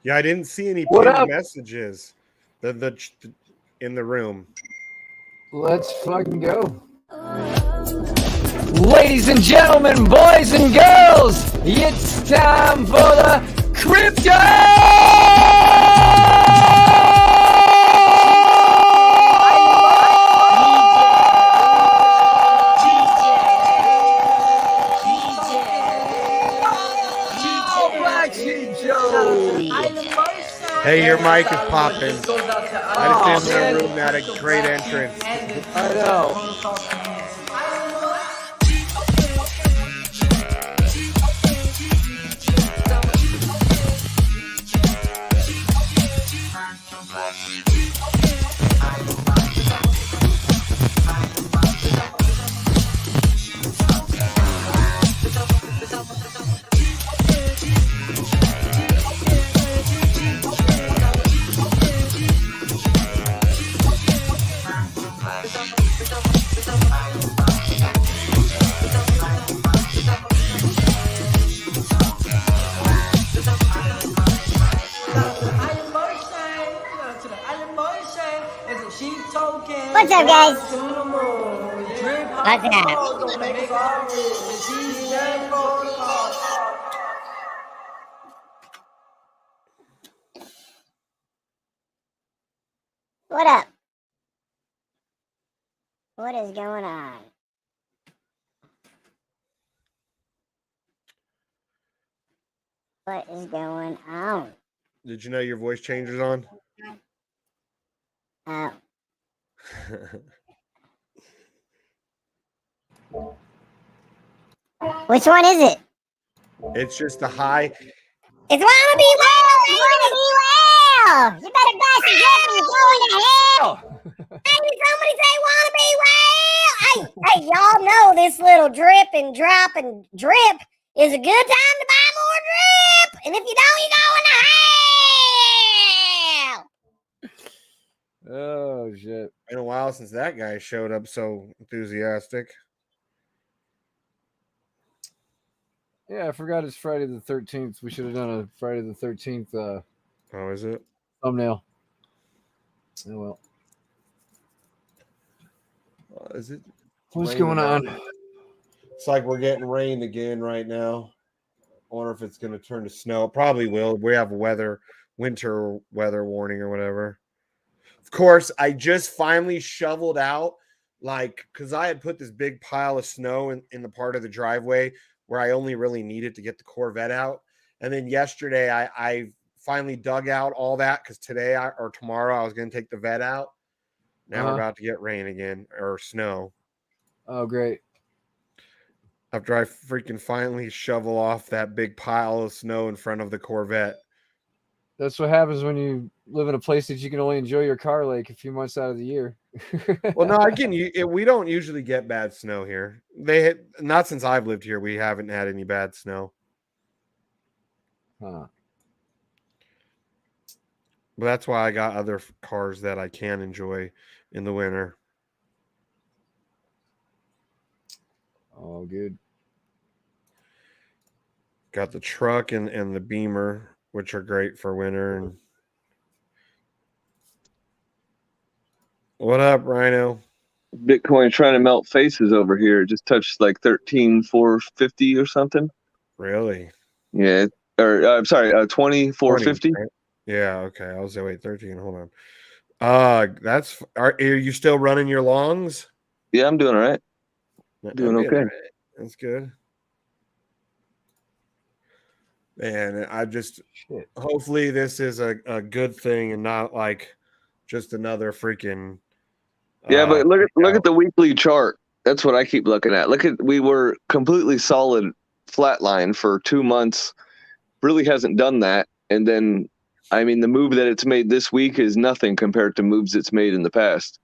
Yeah, I didn't see any What pinned up? messages. The in the room. Let's fucking go. Ladies and gentlemen, boys and girls, it's time for the crypto! BlackSheep Show! Hey, your mic is popping. I just didn't want to ruin that a great entrance. I know. What's up, guys? What's up? What up? What is going on? What is going on? Did you know your voice changer's on? Oh. Which one is it? It's just a high. It's wanna be well, wanna be well. You better glass and drip and go into hell. Hey, somebody say wanna be well. Hey, y'all know this little drip and drop and drip is a good time to buy more drip. And if you don't, you go into hell. Oh, shit. Been a while since that guy showed up so enthusiastic. Yeah, I forgot it's Friday the 13th. We should have done a Friday the 13th Oh, is it? thumbnail. Oh, well. Is it? What's going on? It's like we're getting rain again right now. I wonder if it's going to turn to snow. It probably will. We have winter weather warning or whatever. Of course, I just finally shoveled out, because I had put this big pile of snow in the part of the driveway where I only really needed to get the Corvette out. And then yesterday, I finally dug out all that because today or tomorrow I was going to take the vet out. Now we're about to get rain again or snow. Oh, great. After I freaking finally shovel off that big pile of snow in front of the Corvette. That's what happens when you live in a place that you can only enjoy your car like a few months out of the year. Well, no, we don't usually get bad snow here. Not since I've lived here. We haven't had any bad snow. Huh. But that's why I got other cars that I can enjoy in the winter. Oh, good. Got the truck and the Beamer, which are great for winter. And what up, Rhino? Bitcoin trying to melt faces over here. It just touched like 13,450 or something. Really? Yeah. Or I'm sorry, 20,450. Right? Yeah. Okay. I was wait 13. Hold on. Are you still running your longs? Yeah, I'm doing all right. Doing okay. Right. That's good. Man, hopefully this is a good thing and not like just another freaking. Yeah, but look at the weekly chart. That's what I keep looking at. We were completely solid flatline for 2 months. Really hasn't done that. And then, I mean, the move that it's made this week is nothing compared to moves it's made in the past.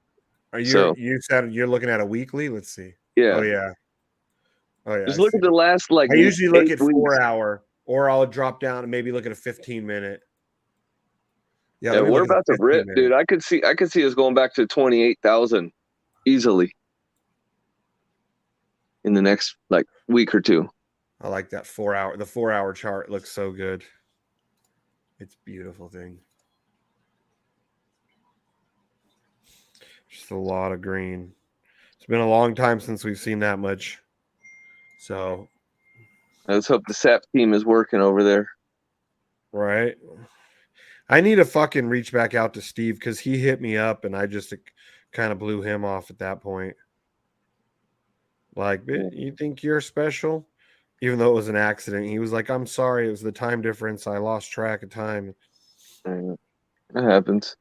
You said you're looking at a weekly? Let's see. Yeah. Oh yeah. Just look at the last I usually look at 4 hour, or I'll drop down and maybe look at a 15-minute. Yeah, we're about to rip, dude. I could see us going back to 28,000 easily in the next week or two. I like that 4 hour. The 4 hour chart looks so good. It's a beautiful thing. Just a lot of green. It's been a long time since we've seen that much. So, Let's hope the SAP team is working over there. right. I need to fucking reach back out to Steve because he hit me up and I just kind of blew him off at that point. Like, you think you're special? Even though it was an accident. He was like, I'm sorry. It was the time difference. I lost track of time. It happens.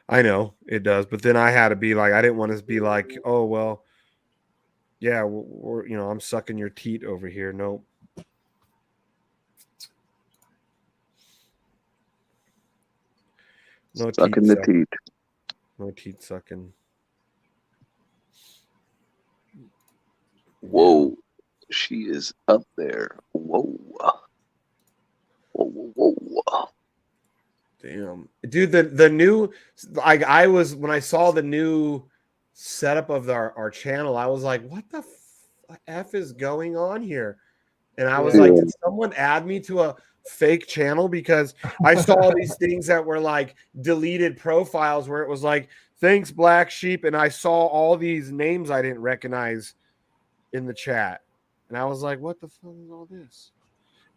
I know it does. But then I had to be like, I didn't want to be like, oh, well, yeah, I'm sucking your teat over here. Nope. No Sucking teat the sucking. teeth. No teat sucking. Whoa. She is up there. Whoa. Whoa, whoa, whoa. Damn, dude, the new, like, I was, when I saw the new setup of our channel, I was like, what the f is going on here? And I was Yeah. like, did someone add me to a fake channel? Because I saw all these things that were like deleted profiles where it was like, thanks Black Sheep, and I saw all these names I didn't recognize in the chat, and I was like, what the fuck is all this?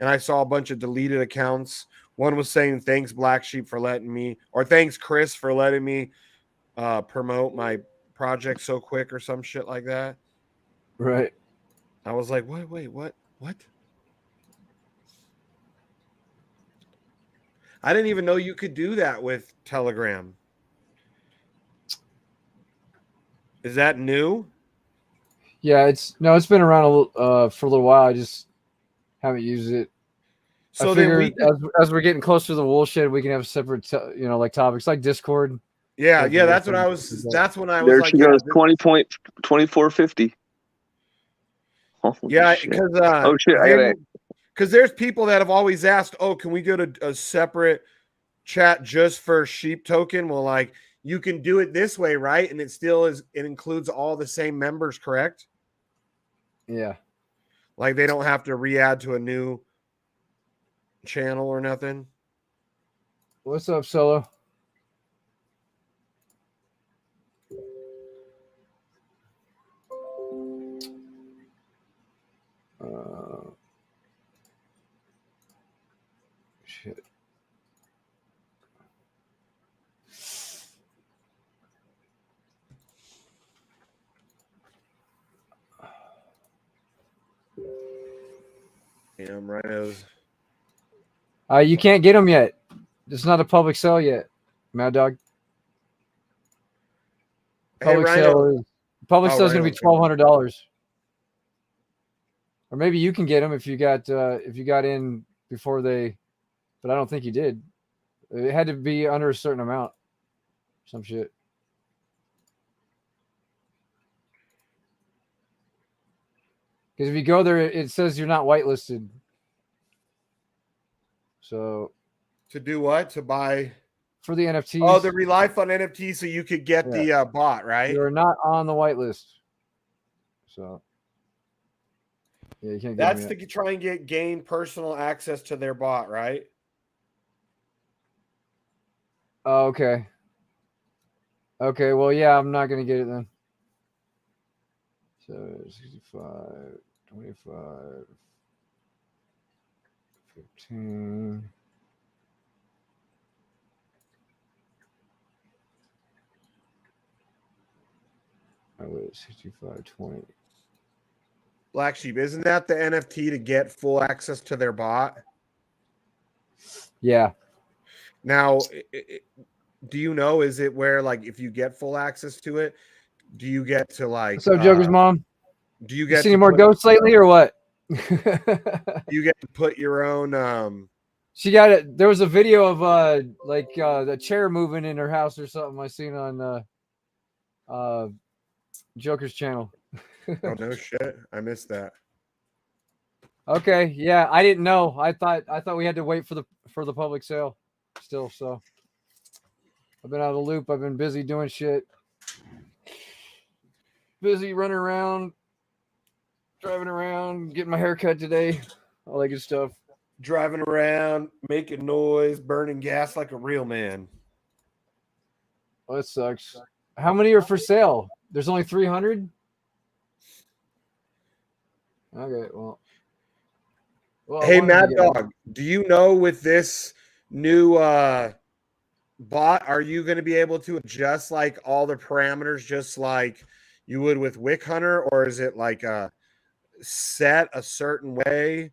And I saw a bunch of deleted accounts. One was saying, thanks, Black Sheep, for letting me, or thanks, Chris, for letting me promote my project so quick, or some shit like that. Right. I was like, wait, what? I didn't even know you could do that with Telegram. Is that new? Yeah, it's been around for a little while. I just haven't used it. So I then figured as we're getting closer to the woolshed, we can have separate, like topics like Discord. Yeah, Like that's what I was. That's when I was There like, she goes. 20.2450. yeah, Shit. because Oh shit! I got it. because there's people that have always asked, oh, can we go to a separate chat just for sheep token? Well, like, you can do it this way, right? And it still is. It includes all the same members, correct? Yeah. Like, they don't have to re-add to a new channel or nothing. What's up, Solo? Shit. Damn rhinos. You can't get them yet. It's not a public sale yet, Mad Dog. Public sale is going to be $1,200, or maybe you can get them if you got in before they, but I don't think you did. It had to be under a certain amount, some shit. Because if you go there, it says you're not whitelisted. So To do what? To buy for the NFTs. Oh, the rely fund NFT, so you could get the bot, right? You're not on the whitelist. So yeah, you can't get That's to try and gain personal access to their bot, right? Oh, okay. Okay, well, yeah, I'm not going to get it then. So 65, 25, 15. I was 65, 20. Black Sheep, isn't that the NFT to get full access to their bot? Yeah. Now, do you know, is it where, like, if you get full access to it, do you get to, like, What's up, Joker's mom? Do you get seen any more ghosts lately or what? You get to put your own She got it. There was a video of the chair moving in her house or something I seen on Joker's channel. Oh no shit. I missed that. Okay, yeah, I didn't know. I thought we had to wait for the public sale still, so I've been out of the loop. I've been busy doing shit. Busy running around, driving around, getting my hair cut today, all that good stuff. driving around, making noise, burning gas like a real man. Oh, that sucks. How many are for sale? There's only 300? Okay, well. I Hey, wanted to Mad get one. Dog, do you know with this new bot, are you going to be able to adjust like all the parameters just like you would with Wick Hunter, or is it like set a certain way?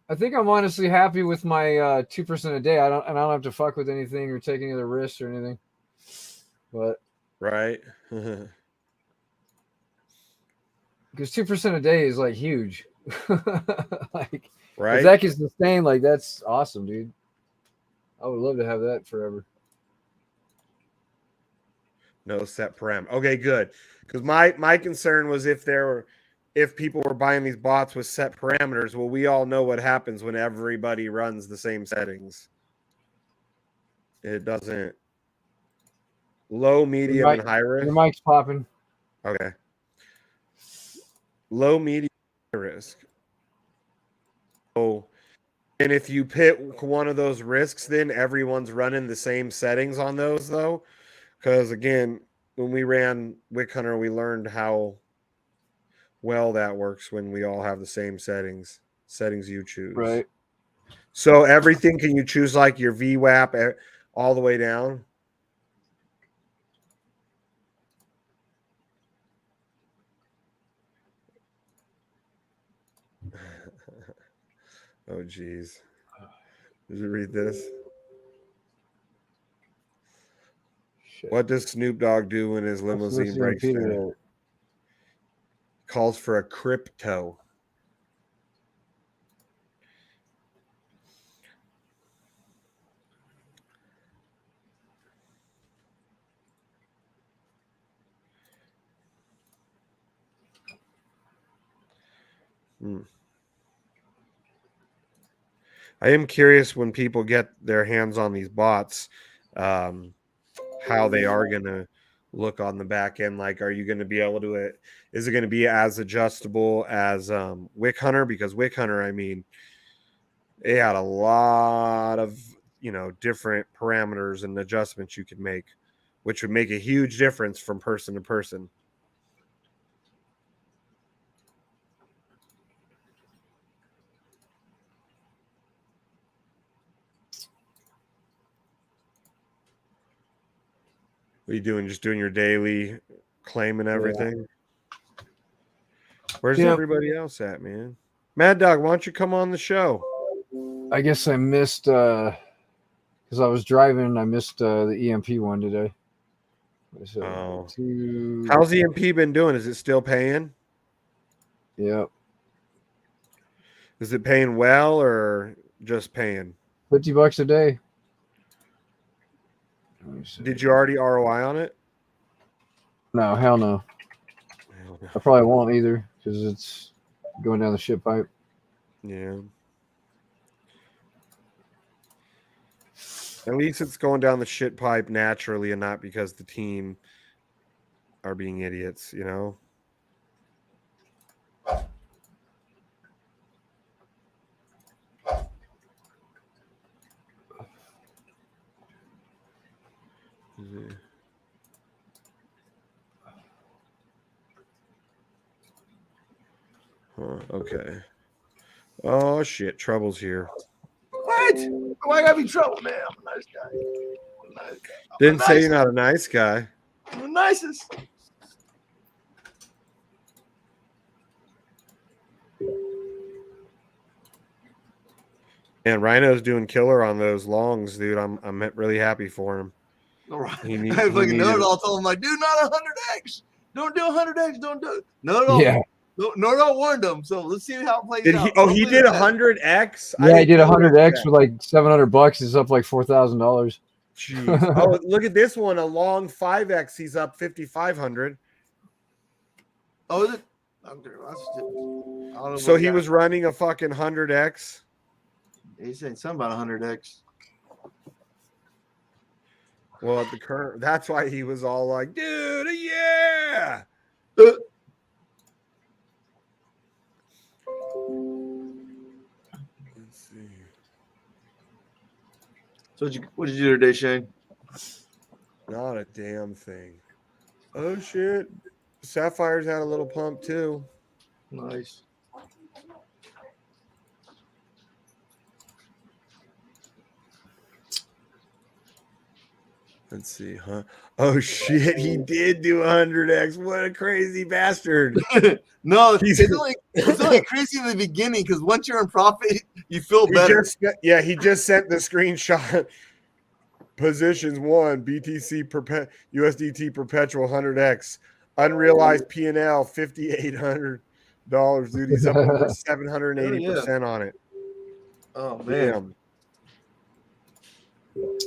I think I'm honestly happy with my 2% a day. I don't have to fuck with anything or take any other risks or anything. But right, because 2% a day is like huge. Like right. if that can sustain, like that's awesome, dude. I would love to have that forever. No set param. Okay, good. Because my concern was if people were buying these bots with set parameters. Well, we all know what happens when everybody runs the same settings. It doesn't. Low, medium, and high risk. Your mic's popping. Okay. Low, medium, high risk. Oh, and if you pick one of those risks, then everyone's running the same settings on those, though. Because again, when we ran Wick Hunter, we learned how well that works when we all have the same settings you choose. Right. So everything, can you choose like your VWAP all the way down? Oh geez. Did you read this? Shit. What does Snoop Dogg do when his limousine breaks down? Calls for a crypto. I am curious when people get their hands on these bots, how they are going to look on the back end. Like, are you going to be able to, is it going to be as adjustable as Wick Hunter? Because Wick Hunter, I mean, it had a lot of, different parameters and adjustments you could make, which would make a huge difference from person to person. What are you doing? Just doing your daily claim and everything? Yeah. Where's everybody else at, man? Mad Dog, why don't you come on the show? I guess I missed because I was driving and I missed the EMP one today. So, how's EMP been doing? Is it still paying? Yep. Is it paying well or just paying? $50 a day. Did you already ROI on it? No, hell no. I probably won't either because it's going down the shit pipe. Yeah. At least it's going down the shit pipe naturally and not because the team are being idiots, Okay. Oh shit, trouble's here. What? Why gotta be trouble, man? I'm a nice guy. Didn't say you're not a nice guy. I'm the nicest. And Rhino's doing killer on those longs, dude. I'm really happy for him. All right. I fucking know it all. Told him like, do not 100x. Don't do 100x. Don't do it. No, no. Yeah. No, I warned him. So let's see how it plays out. He did 100x? Yeah, he did 100x with like $700. He's up like $4,000. Jeez. Oh, look at this one. A long 5x. He's up 5,500. Oh, is it? So he was running a fucking 100x. He's saying something about 100x. Well, at the current, that's why he was all like, dude, yeah. So what'd you do today, Shane? Not a damn thing. Oh shit. Sapphire's had a little pump too. Nice. Let's see, huh? Oh shit, he did do 100x. What a crazy bastard. No, He's- it's only crazy in the beginning because once you're in profit, you feel He better. he just sent the screenshot. Positions 1, BTC USDT perpetual 100x. Unrealized P&L $5,800. Dude, he's up over 780% on it. Oh man. Damn.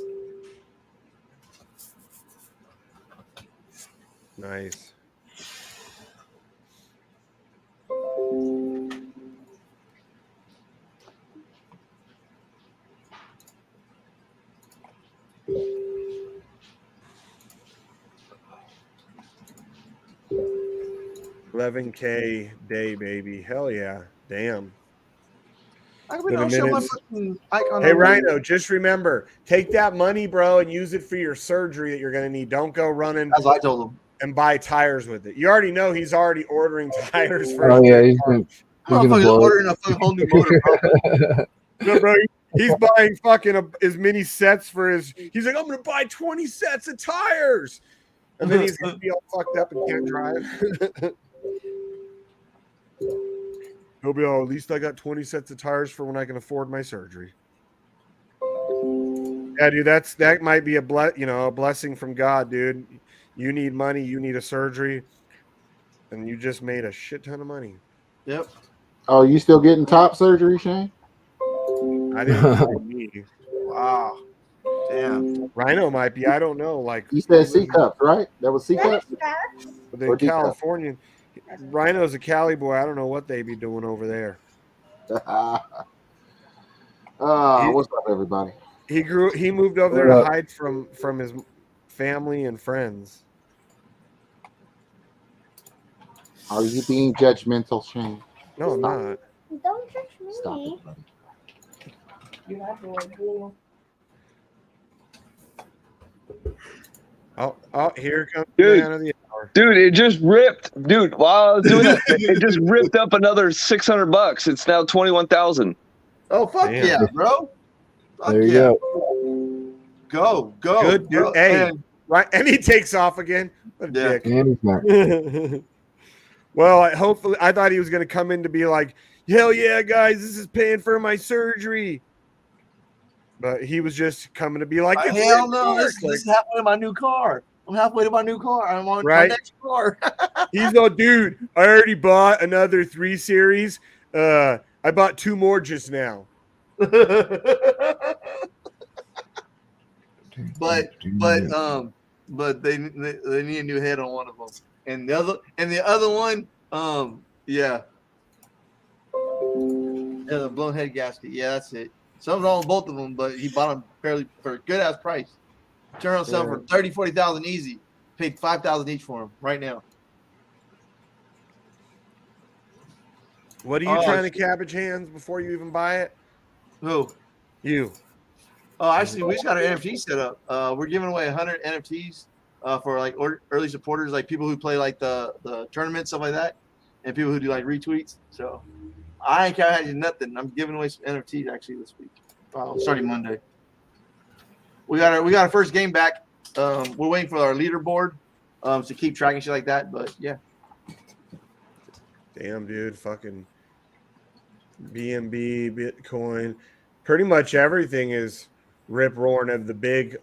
Nice. $11K day, baby. Hell yeah. Damn. I'll show my fucking icon. Hey, Rhino, just remember, take that money, bro, and use it for your surgery that you're going to need. Don't go running As I told him. and buy tires with it. You already know he's already ordering tires for Oh his yeah, new he's car. gonna I'm blow it. ordering a fucking whole new motor, bro. No, bro, he's buying fucking as many sets for his. He's like, I'm gonna buy 20 sets of tires, and then he's gonna be all fucked up and can't drive. He'll be all. At least I got 20 sets of tires for when I can afford my surgery. Yeah, dude, that might be a blessing from God, dude. You need money, you need a surgery, and you just made a shit ton of money. Yep. Oh, you still getting top surgery, Shane? I didn't need me. Wow. Damn. Rhino might be. I don't know. Like You said C cups, right? That was C cups. But then Or D-cup. California, Rhino's a Cali boy. I don't know what they be doing over there. What's up, everybody? He moved over there to hide from his family and friends. Are you being judgmental, Shane? No, I'm not. Don't touch me. Stop it, buddy. Oh, here comes Dude. the man of the hour. Dude, it just ripped. Dude, while I was doing that, it just ripped up another $600. It's now 21,000. Oh fuck Damn. yeah, bro. Fuck There you yeah. go. Go. Good dude. Bro. Hey, And right, and he takes off again. What a Yeah. dick. And he's not. Well, hopefully, I thought he was going to come in to be like, hell yeah, guys, this is paying for my surgery. But he was just coming to be like, it's hell Rick no, Ford. this is halfway to my new car. I'm halfway to my new car. I'm on my Right. next car. He's no dude. I already bought another 3 Series. I bought 2 more just now. but they need a new head on one of them, and the other one, yeah, the blown head gasket. Yeah, that's it. Something's wrong with both of them, but he bought them for a good ass price. Turn on sale for 30,000-40,000 easy. Paid 5,000 each for them right now. What are you trying to cabbage hands before you even buy it? Who? You. Oh, actually, we just got our NFT set up. We're giving away 100 NFTs for like early supporters, like people who play like the tournament, stuff like that, and people who do like retweets. So I ain't counting nothing. I'm giving away some NFTs actually this week, starting Monday. We got our first game back. We're waiting for our leaderboard to keep tracking shit like that. But yeah, Damn, dude. Fucking BNB, Bitcoin. Pretty much everything is rip roaring of the big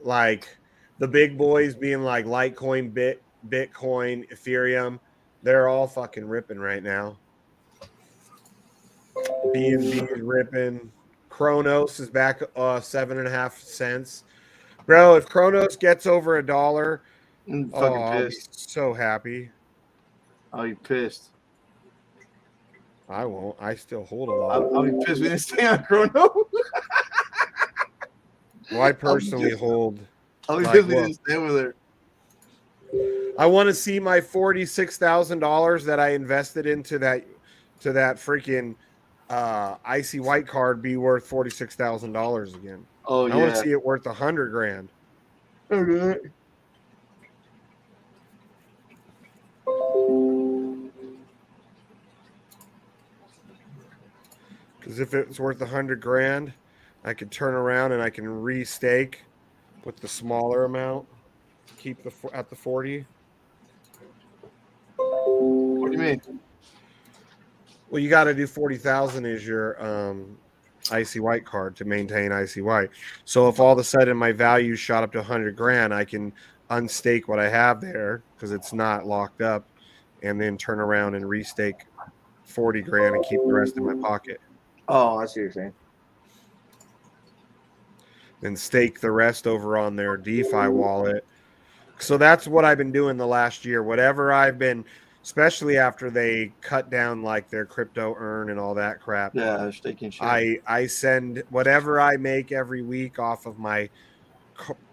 boys being like Litecoin, Bitcoin, Ethereum. They're all fucking ripping right now. BNB is ripping. Kronos is back 7.5 cents. Bro, if Kronos gets over $1, I'm fucking I'll be pissed. so happy. I'll be pissed. I won't. I still hold a lot. I'll be pissed. We didn't stay on Chrono. Well, I personally hold. I'll be Like pissed. We what? didn't stay over there. I want to see my $46,000 that I invested into that freaking icy white card be worth $46,000 again. Oh I want yeah. to see it worth $100,000. Okay. Because if it's worth $100,000, I could turn around and I can restake with the smaller amount. Keep at the 40. What do you mean? Well, you got to do 40,000 is your icy white card to maintain icy white. So if all of a sudden my value shot up to $100,000, I can unstake what I have there because it's not locked up, and then turn around and restake 40,000 and keep the rest in my pocket. Oh, I see what you're saying. And stake the rest over on their DeFi wallet. So that's what I've been doing the last year. Whatever I've been, especially after they cut down like their crypto earn and all that crap. Yeah, they're staking shit. I send whatever I make every week off of my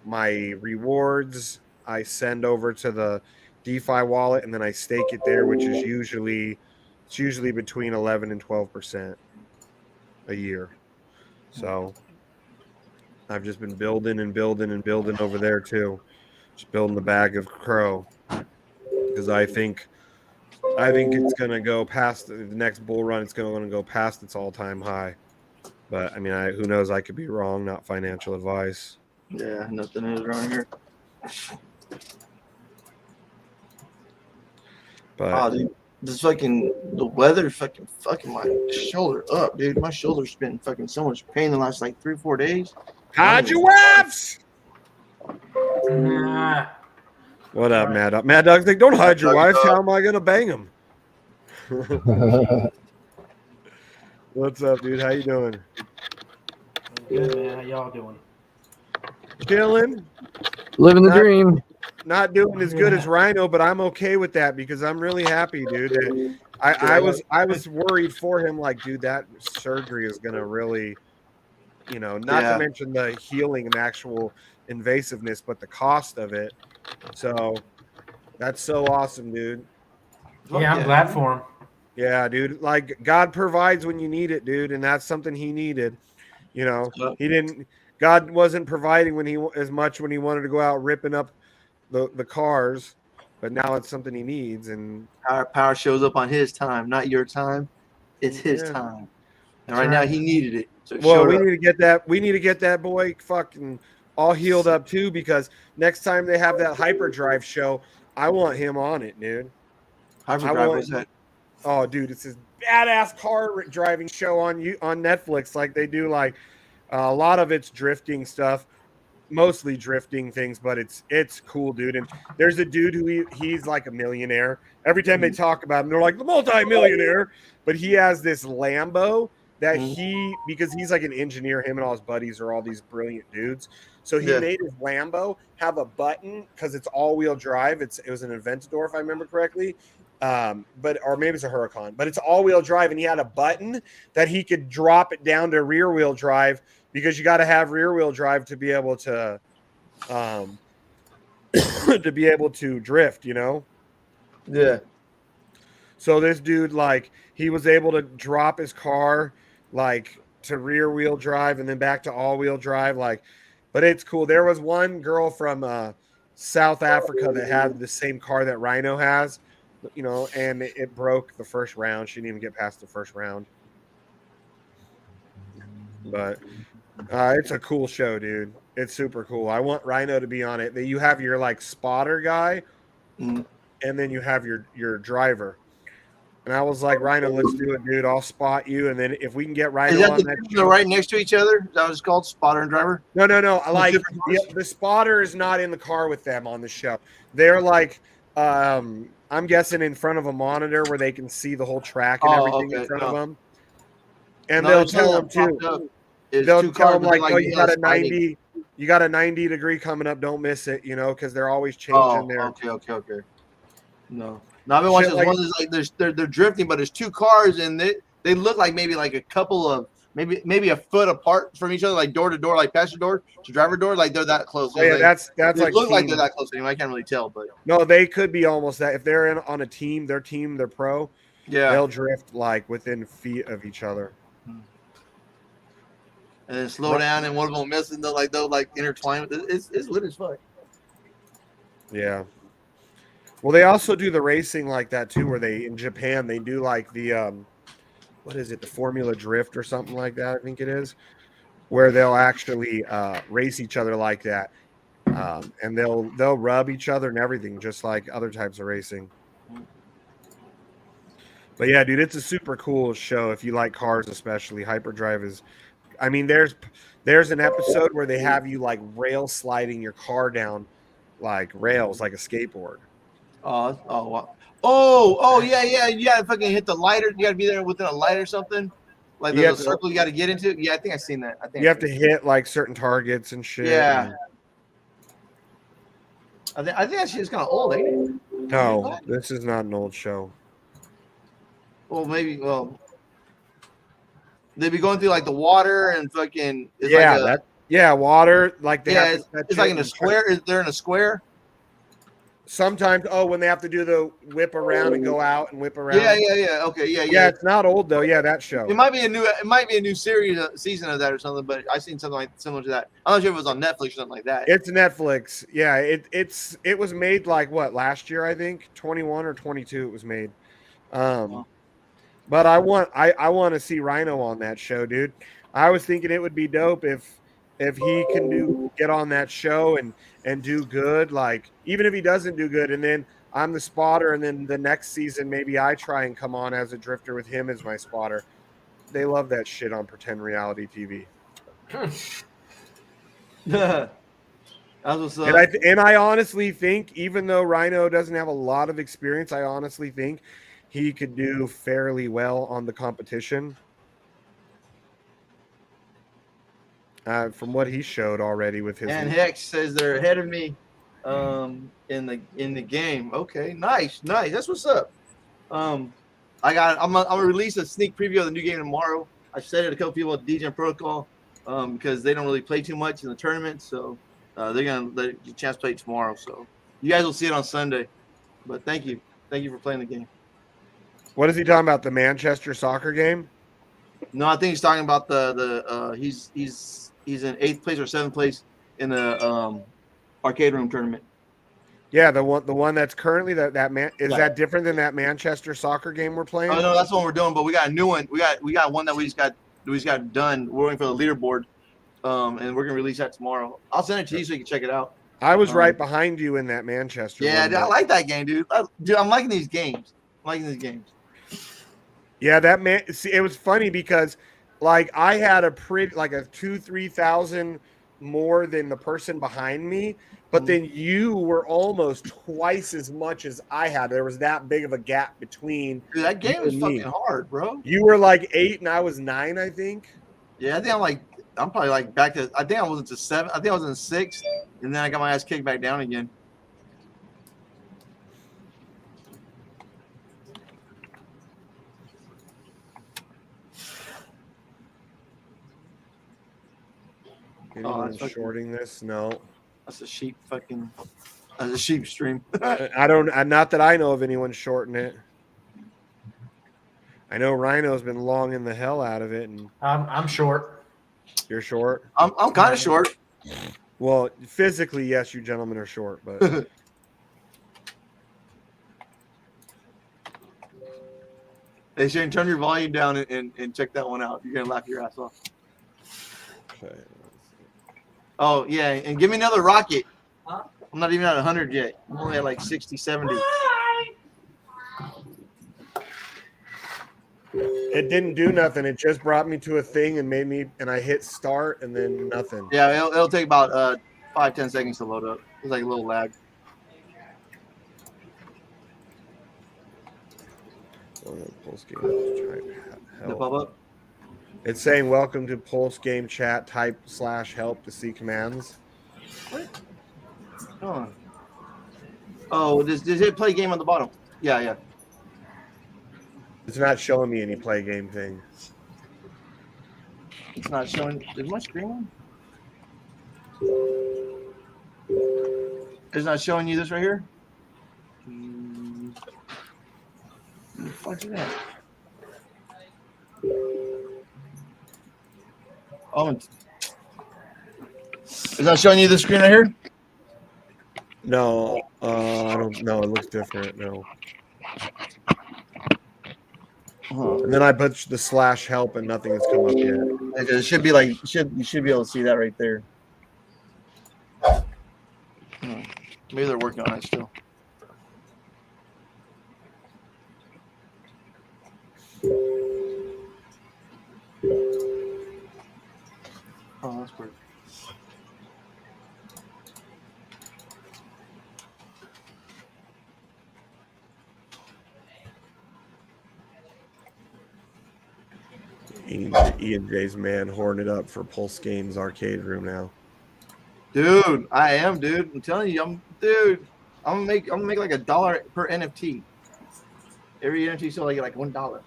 rewards. I send over to the DeFi wallet, and then I stake it there, which is usually between 11 and 12% a year. So I've just been building and building and building over there too. Just building the bag of crow because I think it's gonna go past the next bull run. It's gonna go past its all-time high. But I mean, who knows? I could be wrong. Not financial advice. Yeah, nothing is wrong here. But Oh, dude, this the weather fucking my shoulder up, dude. My shoulder's been fucking so much pain the last like 3 or 4 days. hide your wives. Nah. What up, Mad Dog? Mad Dog's like, don't hide your wives. How am I gonna bang them? What's up, dude? How you doing? Good, man. How y'all doing? Chilling. Living the Not- dream. Not doing as good as Rhino, but I'm okay with that because I'm really happy, dude. I was worried for him, like, dude, that surgery is gonna really, not Yeah. to mention the healing and actual invasiveness, but the cost of it. So that's so awesome, dude. Yeah, I'm glad for him. Yeah, dude. Like, God provides when you need it, dude, and that's something he needed. He didn't. God wasn't providing as much when he wanted to go out ripping up the cars, but now it's something he needs. And Power shows up on his time, not your time. It's his Yeah. time. And right now he needed it. So it well, showed we up. need to get that. We need to get that boy fucking all healed up too, because next time they have that hyperdrive show, I want him on it, dude. Hyperdrive was that? Oh, dude, it's this badass car driving show on Netflix. Like they do, like a lot of it's drifting stuff, mostly drifting things, but it's cool, dude. And there's a dude who he's like a millionaire. Every time they talk about him, they're like the multi-millionaire. But he has this Lambo that because he's like an engineer, him and all his buddies are all these brilliant dudes. So he made his Lambo have a button because it's all-wheel drive. It was an Aventador, if I remember correctly. Or maybe it's a Huracan, but it's all-wheel drive, and he had a button that he could drop it down to rear-wheel drive, because you got to have rear-wheel drive to be able to drift, Yeah. So this dude, like, he was able to drop his car like to rear-wheel drive and then back to all-wheel drive, like. But it's cool. There was one girl from South Africa that had the same car that Rhino has, and it broke the first round. She didn't even get past the first round. But it's a cool show, dude. It's super cool. I want Rhino to be on it. That you have your like spotter guy, and then you have your driver. And I was like, Rhino, let's do it, dude. I'll spot you, and then if we can get Rhino Is that on the that two that are right next to each other? Is that what it's called? Spotter and driver? No. I like different cars? the spotter is not in the car with them on the show. They're like, I'm guessing in front of a monitor where they can see the whole track and everything in front of them. And they'll tell them too. They'll tell them like, oh, you got a 90 degree coming up. Don't miss it, because they're always changing their. Okay. No, I've been watching this one that's like they're drifting, but there's two cars and they look like maybe like a couple of maybe a foot apart from each other, like door to door, like passenger door to driver door, like they're that close. Oh, yeah, that's they like look like they're that close. Anyway, I can't really tell, but no, they could be almost that. If they're on a team, they're pro. Yeah, they'll drift like within feet of each other. and then slow down, and one of them missing. They'll like intertwine with it. It's lit as fuck. Yeah. Well, they also do the racing like that too, where they in Japan they do like the what is it, the Formula Drift or something like that, I think it is, where they'll actually race each other like that. And they'll rub each other and everything, just like other types of racing. But yeah, dude, it's a super cool show if you like cars, especially. Hyperdrive is, I mean, there's an episode where they have you like rail sliding your car down like rails, like a skateboard. Wow. Yeah. You gotta fucking hit the lighter. You gotta be there within a light or something. Like You there's have a to- circle you gotta get into. Yeah, I think I've seen that. You have to hit like certain targets and shit. Yeah. I think that shit's kind of old, ain't it? No, this is not an old show. Well, maybe. Well, they be going through like the water and fucking. It's Yeah, like water. Like they have to touch it's like it in a and square. Is there in a square? Sometimes, when they have to do the whip around and go out and whip around. Yeah. Okay, Yeah, yeah. it's not old though. Yeah, that show. It might be a new series, season of that or something. But I seen something like similar to that. I'm not sure if it was on Netflix or something like that. It's Netflix. Yeah, it was made like what, last year, I think 21 or 22 it was made. But I want to see Rhino on that show, dude. I was thinking it would be dope if he can get on that show and do good, like even if he doesn't do good, and then I'm the spotter, and then the next season maybe I try and come on as a drifter with him as my spotter. They love that shit on pretend reality TV. That's what's up. And I honestly think, even though Rhino doesn't have a lot of experience, I honestly think he could do fairly well on the competition. From what he showed already with his. And Hex says they're ahead of me in the game. Okay, nice. That's what's up. I'm gonna release a sneak preview of the new game tomorrow. I said it to a couple people at Degen Protocol because they don't really play too much in the tournament, so they're gonna let you chance to play it tomorrow. So you guys will see it on Sunday. But thank you for playing the game. What is he talking about? The Manchester soccer game? No, I think he's talking about the he's in 8th place or 7th place in the arcade room tournament. Yeah, the one that's currently that man is that different than that Manchester soccer game we're playing? Oh no, that's the one we're doing, but we got a new one. We got one that we just got done. We're waiting for the leaderboard, and we're gonna release that tomorrow. I'll send it to you so you can check it out. I was right behind you in that Manchester. Yeah, one, dude, I like that game, dude. I'm liking these games. Yeah, that man. See, it was funny because, like, I had a 2,000-3,000 more than the person behind me, but then you were almost twice as much as I had. There was that big of a gap between. Dude, that game is fucking hard, bro. You were like 8 and I was 9, I think. Yeah, I think I'm probably like back to. I think I wasn't to 7. I think I was in 6th, and then I got my ass kicked back down again. Anyone shorting this? No. That's a sheep fucking. That's a sheep stream. I don't. Not that I know of anyone shorting it. I know Rhino's been longing the hell out of it, and I'm short. You're short. I'm kind of short. Well, physically, yes, you gentlemen are short, but. Hey, Shane, turn your volume down and check that one out. You're gonna laugh your ass off. Okay. Oh yeah, and give me another rocket. Huh? I'm not even at 100 yet. I'm only at like 60, 70. It didn't do nothing. It just brought me to a thing and I hit start and then nothing. Yeah, it'll take about 5-10 seconds to load up. It's like a little lag. Pulse game The pop up. It's saying welcome to Pulse Game Chat. Type /help to see commands. What? Oh, does it play game on the bottom? Yeah. It's not showing me any play game thing. It's not showing. Is my screen on? It's not showing you this right here? What the fuck is that? Oh, is that showing you the screen right here? No, I don't know. It looks different. No. And then I put the /help and nothing has come up yet. It should be like you should be able to see that right there. Maybe they're working on it still. Oh, that's pretty. Ian J's man horning it up for Pulse Games arcade room now. Dude, I am, dude. I'm telling you, I'm gonna make like $1 per NFT. Every NFT sale I get like $1.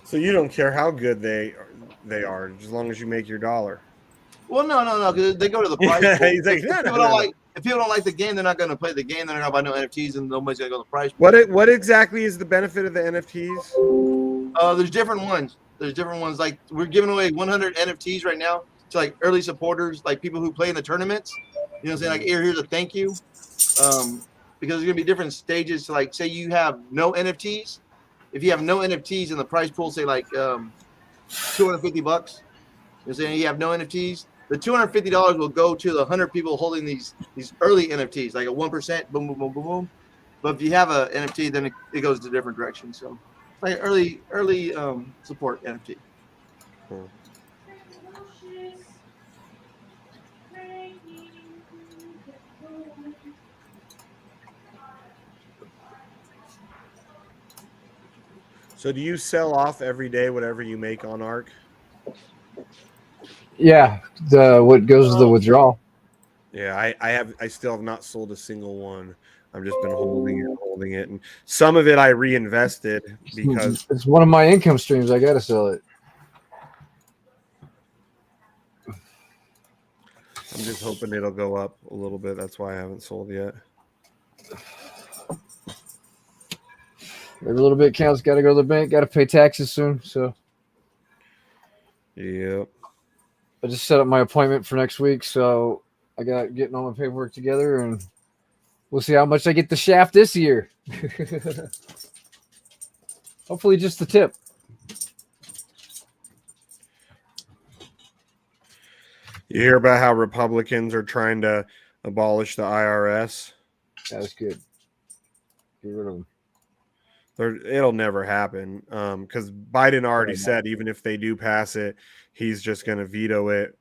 So you don't care how good they are, as long as you make your dollar. Well, no, because they go to the price pool. He's like, If people don't like the game, they're not gonna play the game. They're not gonna buy no NFTs, and nobody's gonna go to the price pool. What exactly is the benefit of the NFTs? There's different ones. There's different ones. Like we're giving away 100 NFTs right now to like early supporters, like people who play in the tournaments. You know what I'm saying? Like here's a thank you. Because there's gonna be different stages. To like say you have no NFTs. If you have no NFTs in the prize pool, say like $250, you know, saying you have no NFTs, the $250 will go to the 100 people holding these early NFTs, like a 1%, boom, boom, boom, boom, boom. But if you have a NFT, then it goes a different direction. So like early support NFT. Cool. So do you sell off every day whatever you make on ARC? Yeah, what goes to the withdrawal. Yeah, I still have not sold a single one. I've just been holding it, and some of it I reinvested because it's one of my income streams. I gotta sell it. I'm just hoping it'll go up a little bit. That's why I haven't sold yet. Every little bit counts. Got to go to the bank. Got to pay taxes soon. So, yep. I just set up my appointment for next week. So I got getting all my paperwork together, and we'll see how much I get the shaft this year. Hopefully, just the tip. You hear about how Republicans are trying to abolish the IRS? That's good. Get rid of them. It'll never happen because Biden already said even if they do pass it, he's just going to veto it.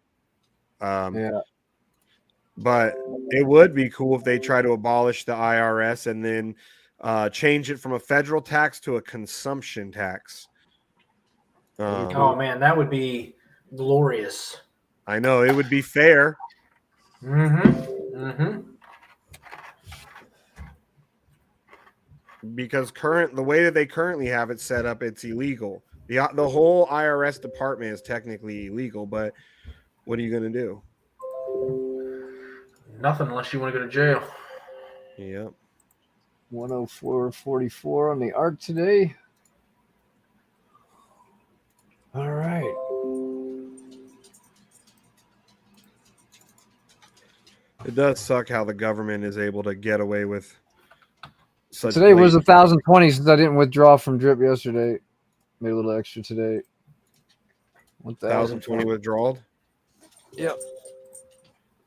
Yeah. But it would be cool if they try to abolish the IRS and then change it from a federal tax to a consumption tax. Oh, man, that would be glorious. I know. It would be fair. Because the way that they currently have it set up, it's illegal. The whole IRS department is technically illegal, but what are you going to do? Nothing unless you want to go to jail. Yep. 104.44 on the ARC today. All right. It does suck how the government is able to get away with such. Today was 1,020 since I didn't withdraw from Drip yesterday. Made a little extra today. 1,020 withdrawal. Yep.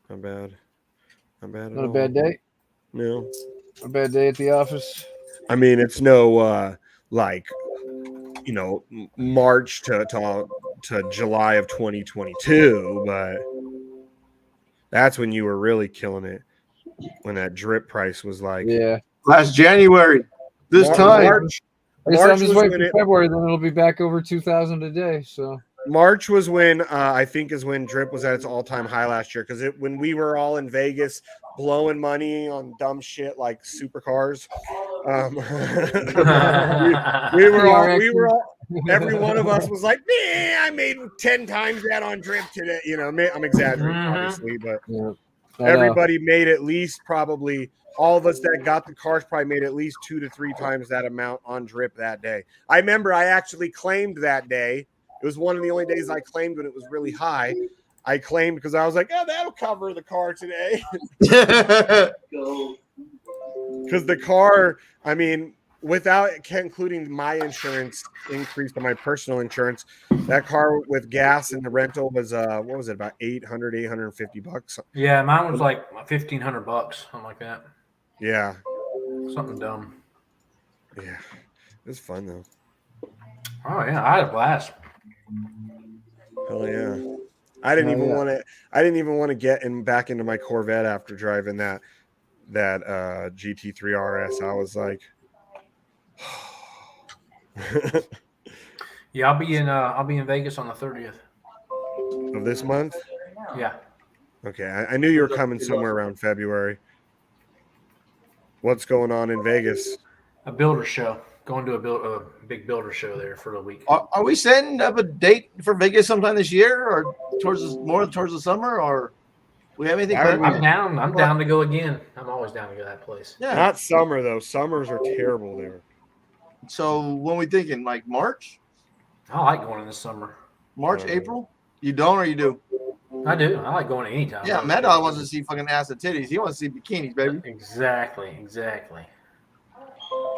Not bad. Not bad at Not all. a bad day. No. A bad day at the office. I mean, it's no March to July of 2022, but that's when you were really killing it. When that drip price was like last January. This time. March I'm just waiting for February, then it'll be back over 2,000 a day. So March was when I think is when drip was at its all-time high last year because when we were all in Vegas blowing money on dumb shit like supercars. we were all every one of us was like, man, I made 10 times that on drip today. You know, I'm exaggerating obviously, but everybody made at least probably all of us that got the cars probably made at least 2 to 3 times that amount on drip that day. I remember I actually claimed that day. It was one of the only days I claimed when it was really high. I claimed because I was like, oh, that'll cover the car today. Because the car, I mean, without including my insurance increase on my personal insurance, that car with gas and the rental was what was it, about $850? Yeah, mine was like $1,500, something like that. Yeah. Something dumb. Yeah. It was fun though. Oh yeah, I had a blast. Hell yeah. I didn't even want to get back into my Corvette after driving that GT3 RS. I was like Yeah, I'll be in Vegas on the 30th of this month. Yeah. Okay, I knew you were coming somewhere around February. What's going on in Vegas? A builder show. Going to a big builder show there for a week. Are we setting up a date for Vegas sometime this year, or more towards the summer, or we have anything? I'm down. I'm down to go again. I'm always down to go to that place. Yeah. Not summer though. Summers are terrible there. So when we thinking, like March? I like going in the summer. March, April? You don't or you do? I do. I like going anytime. Yeah, Mad Dog wants to see fucking ass and titties. He wants to see bikinis, baby. Exactly.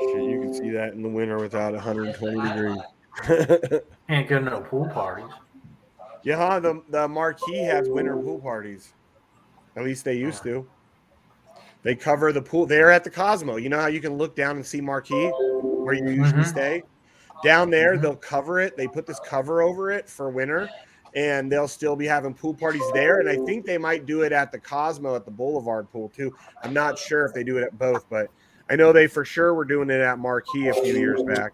Shit, you can see that in the winter without 120 degrees. Can't go to no pool parties. Yeah, the Marquee has winter pool parties. At least they used to. They cover the pool. They're at the Cosmo. You know how you can look down and see Marquee where you usually stay? Down there, they'll cover it. They put this cover over it for winter, and they'll still be having pool parties there. And I think they might do it at the Cosmo at the Boulevard pool too. I'm not sure if they do it at both, but I know they for sure were doing it at Marquee a few years back.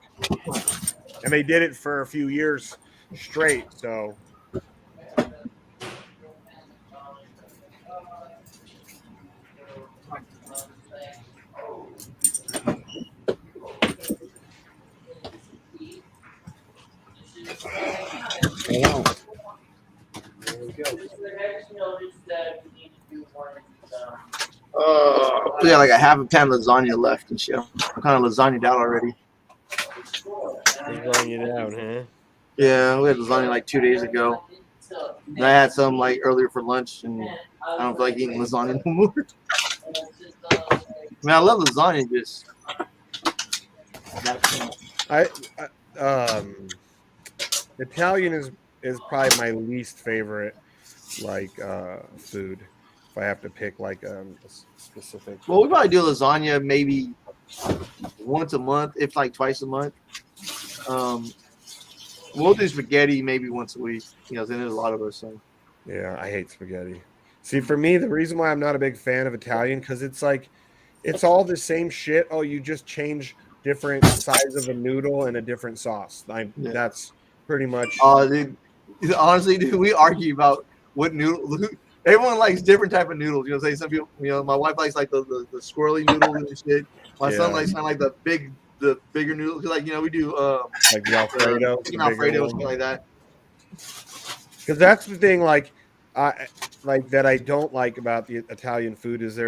And they did it for a few years straight, so... We got like a half a pan of lasagna left and shit. I'm kind of lasagnaed out already. Lasagna down, huh? Yeah, we had lasagna like 2 days ago. And I had some like earlier for lunch, and I don't feel like eating lasagna no more. Man, I love lasagna. Just Italian is probably my least favorite food. If I have to pick like a specific. Well, we probably do lasagna maybe once a month, if like twice a month. We'll do spaghetti maybe once a week. You know, there's a lot of us. So. Yeah, I hate spaghetti. See, for me, the reason why I'm not a big fan of Italian because it's like it's all the same shit. Oh, you just change different size of a noodle and a different sauce. That's pretty much. Dude, honestly, dude, we argue about what noodle. Everyone likes different type of noodles. You know, say some people. You know, my wife likes like the squirrely noodles and shit. My son likes kind of like the bigger noodles. Like you know, we do like the Alfredo, Alfredo, something like that. Because that's the thing, like that I don't like about the Italian food is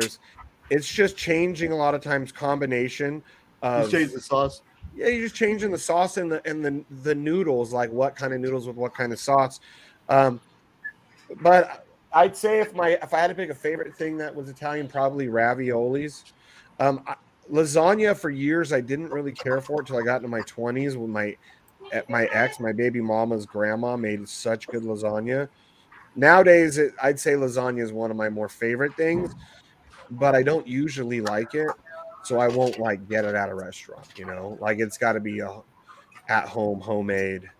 it's just changing a lot of times combination. You change the sauce. Yeah, you're just changing the sauce and the noodles, like what kind of noodles with what kind of sauce. But I'd say if I had to pick a favorite thing that was Italian, probably raviolis. Lasagna for years I didn't really care for it till I got into my 20s when my baby mama's grandma made such good lasagna. Nowadays, I'd say lasagna is one of my more favorite things, but I don't usually like it, so I won't like get it at a restaurant. You know, like it's got to be at home, homemade,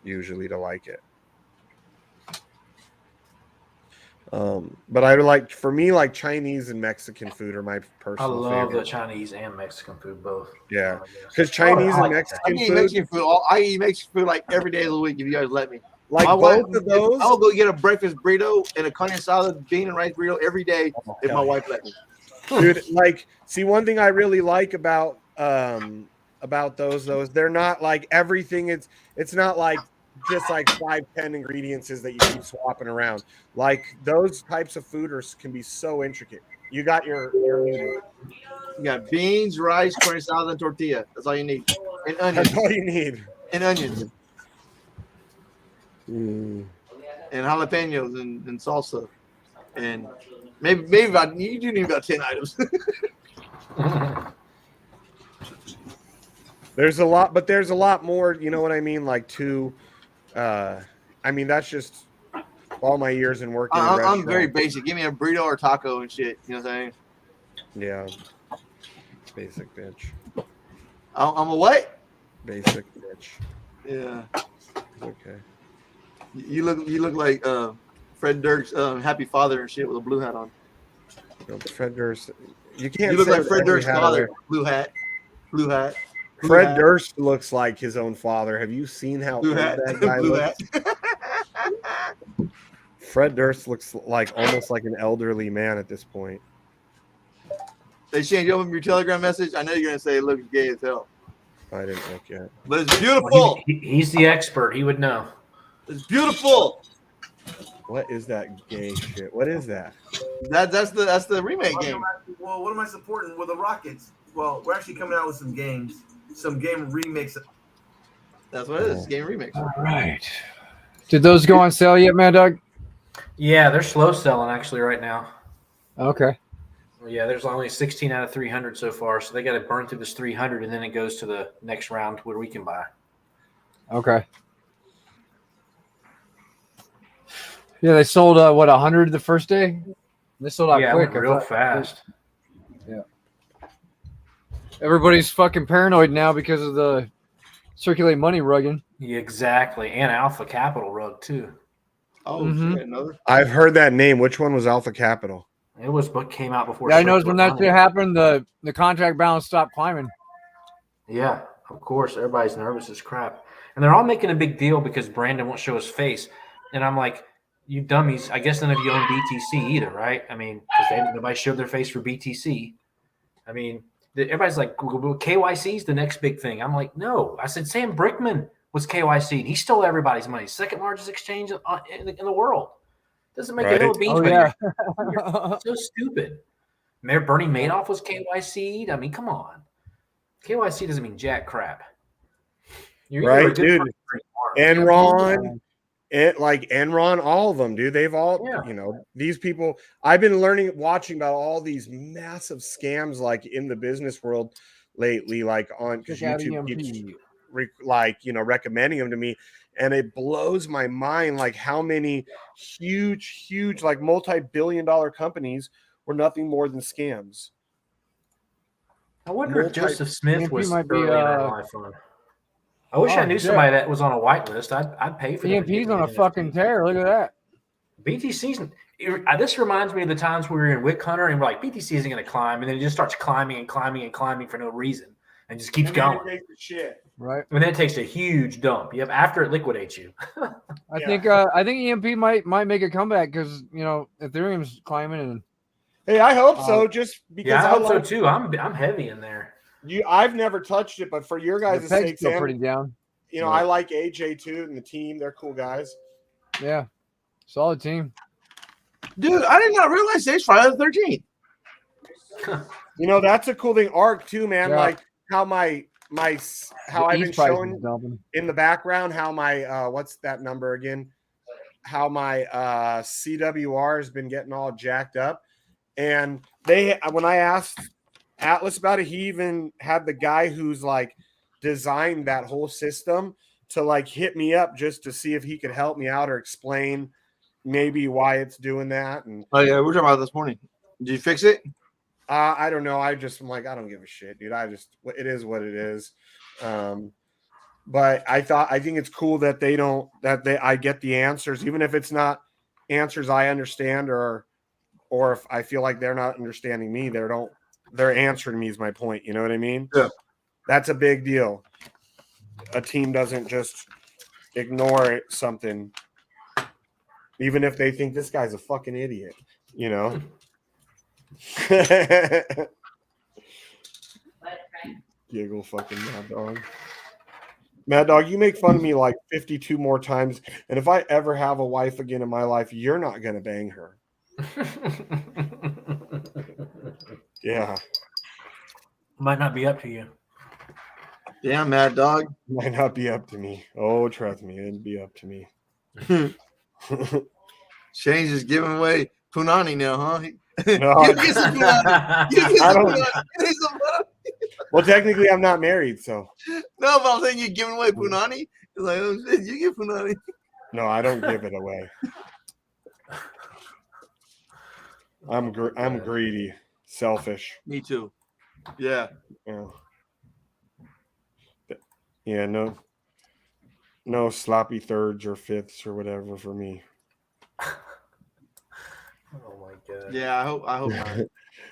usually to like it. But I would like, for me, like Chinese and Mexican food are my personal favorite. I love the Chinese and Mexican food both. Yeah, because Chinese and Mexican food. I eat Mexican food like every day of the week if you guys let me. Like both of those. I'll go get a breakfast burrito and a carne asada, bean and rice burrito every day if my wife let me. Dude, like, see, one thing I really like about those they're not like everything. It's not like just like 5-10 ingredients that you keep swapping around. Like those types of food can be so intricate. You got your medium. You got beans, rice, corn salad, and tortilla. That's all you need. And onions. That's all you need. And onions. Mm. And jalapenos and salsa. And maybe about you do need about 10 items. There's a lot, but there's a lot more. You know what I mean? Like I mean, that's just all my years in working. I'm very basic. Give me a burrito or taco and shit. You know what I'm saying? Yeah. Basic bitch. I'm a what? Basic bitch. Yeah. Okay. You look like Fred Durst's Happy Father and shit with a blue hat on. No, Fred Durst. You can't. You look say like Fred every Durst's hat father. wear. Blue hat. Blue hat. Blue Fred hat. Durst looks like his own father. Have you seen how Blue old hat. that guy Blue looks? hat. Fred Durst looks like almost like an elderly man at this point. Hey Shane, you open your Telegram message? I know you're gonna say it looks gay as hell. I didn't look yet. But it's beautiful. He's the expert. He would know. It's beautiful. What is that gay shit? What is that? That's the remake game. Well, what am I supporting with the Rockets? Well, we're actually coming out with some games, some game remakes. That's what it is. Game remix. All right. Did those go on sale yet, Mad Dog? Yeah, they're slow selling actually right now. Okay. Yeah, there's only 16 out of 300 so far, so they got to burn through this 300, and then it goes to the next round where we can buy. Okay. Yeah, they sold 100 the first day. They sold out Yeah, it quick. went real fast. Yeah. Everybody's fucking paranoid now because of the circulate money rugging. Yeah, exactly, and Alpha Capital rug too. Oh, shit, another. I've heard that name. Which one was Alpha Capital? It was what came out before. Yeah, I noticed when that Circulate shit Money. happened, the contract balance stopped climbing. Yeah, of course, everybody's nervous as crap, and they're all making a big deal because Brandon won't show his face, and I'm like, you dummies! I guess none of you own BTC either, right? I mean, because nobody showed their face for BTC. I mean, everybody's like, KYC is the next big thing. I'm like, no. I said Sam Brickman was KYC, and he stole everybody's money. Second largest exchange in the world. Doesn't make a hill of beans. Oh, but yeah. you're so stupid. Mayor Bernie Madoff was KYC'd. I mean, come on. KYC doesn't mean jack crap. You're either a Right, good dude. person or you aren't. Enron, Enron, all of them, dude. They've all, Yeah. you know, these people. I've been watching about all these massive scams, like in the business world lately, like on because Check out YouTube keeps EMP. recommending them to me, and it blows my mind, like how many huge, like multi-billion-dollar companies were nothing more than scams. I wonder if Joseph Smith EMP was might be, early in our life on. I wish I knew somebody that was on a whitelist. I'd pay for them. to EMP's get on a me fucking NFTs. tear. Look at that. BTC's. This reminds me of the times we were in Wick Hunter and we're like, BTC isn't going to climb, and then it just starts climbing and climbing and climbing for no reason, and just keeps going. Right. And then it takes a huge dump. Yep, after it liquidates you. I think EMP might make a comeback because Ethereum's climbing and Hey, I hope so. Just because Yeah, I hope so like too. I'm heavy in there. I've never touched it, but for your the guys' peg's sake, still Sam, pretty down. you know, I like AJ too and the team. They're cool guys. Yeah. Solid team. Dude, I did not realize today's Friday the 13th. You know, that's a cool thing. Arc too, man. Yeah. Like how how I've been East price showing is dumping. in the background how my what's that number again? How my CWR has been getting all jacked up. And when I asked Atlas about it, he even had the guy who's like designed that whole system to like hit me up just to see if he could help me out or explain maybe why it's doing that. And Oh yeah, we were talking about this morning. Did you fix it? I don't know. I'm like, I don't give a shit, dude. It is what it is. But I think it's cool that I get the answers, even if it's not answers I understand or if I feel like they're not understanding me, they're answering me is my point. You know what I mean? Yeah. That's a big deal. A team doesn't just ignore something, even if they think this guy's a fucking idiot, you know? Giggle fucking Mad Dog. Mad Dog, you make fun of me like 52 more times. And if I ever have a wife again in my life, you're not going to bang her. Yeah, Might not be up to you. Yeah, Mad Dog. might not be up to me. Oh, trust me, it'd be up to me. Shane's just giving away punani now, huh? No, You get some punani. You get I some don't- punani. Give me some punani. well, technically, I'm not married, so No, but I'm saying you're giving away punani. It's like, oh shit, you get punani. no, I don't give it away. I'm greedy, selfish. Me too. Yeah. Yeah. Yeah, no sloppy thirds or fifths or whatever for me. Oh my god. Yeah, I hope not.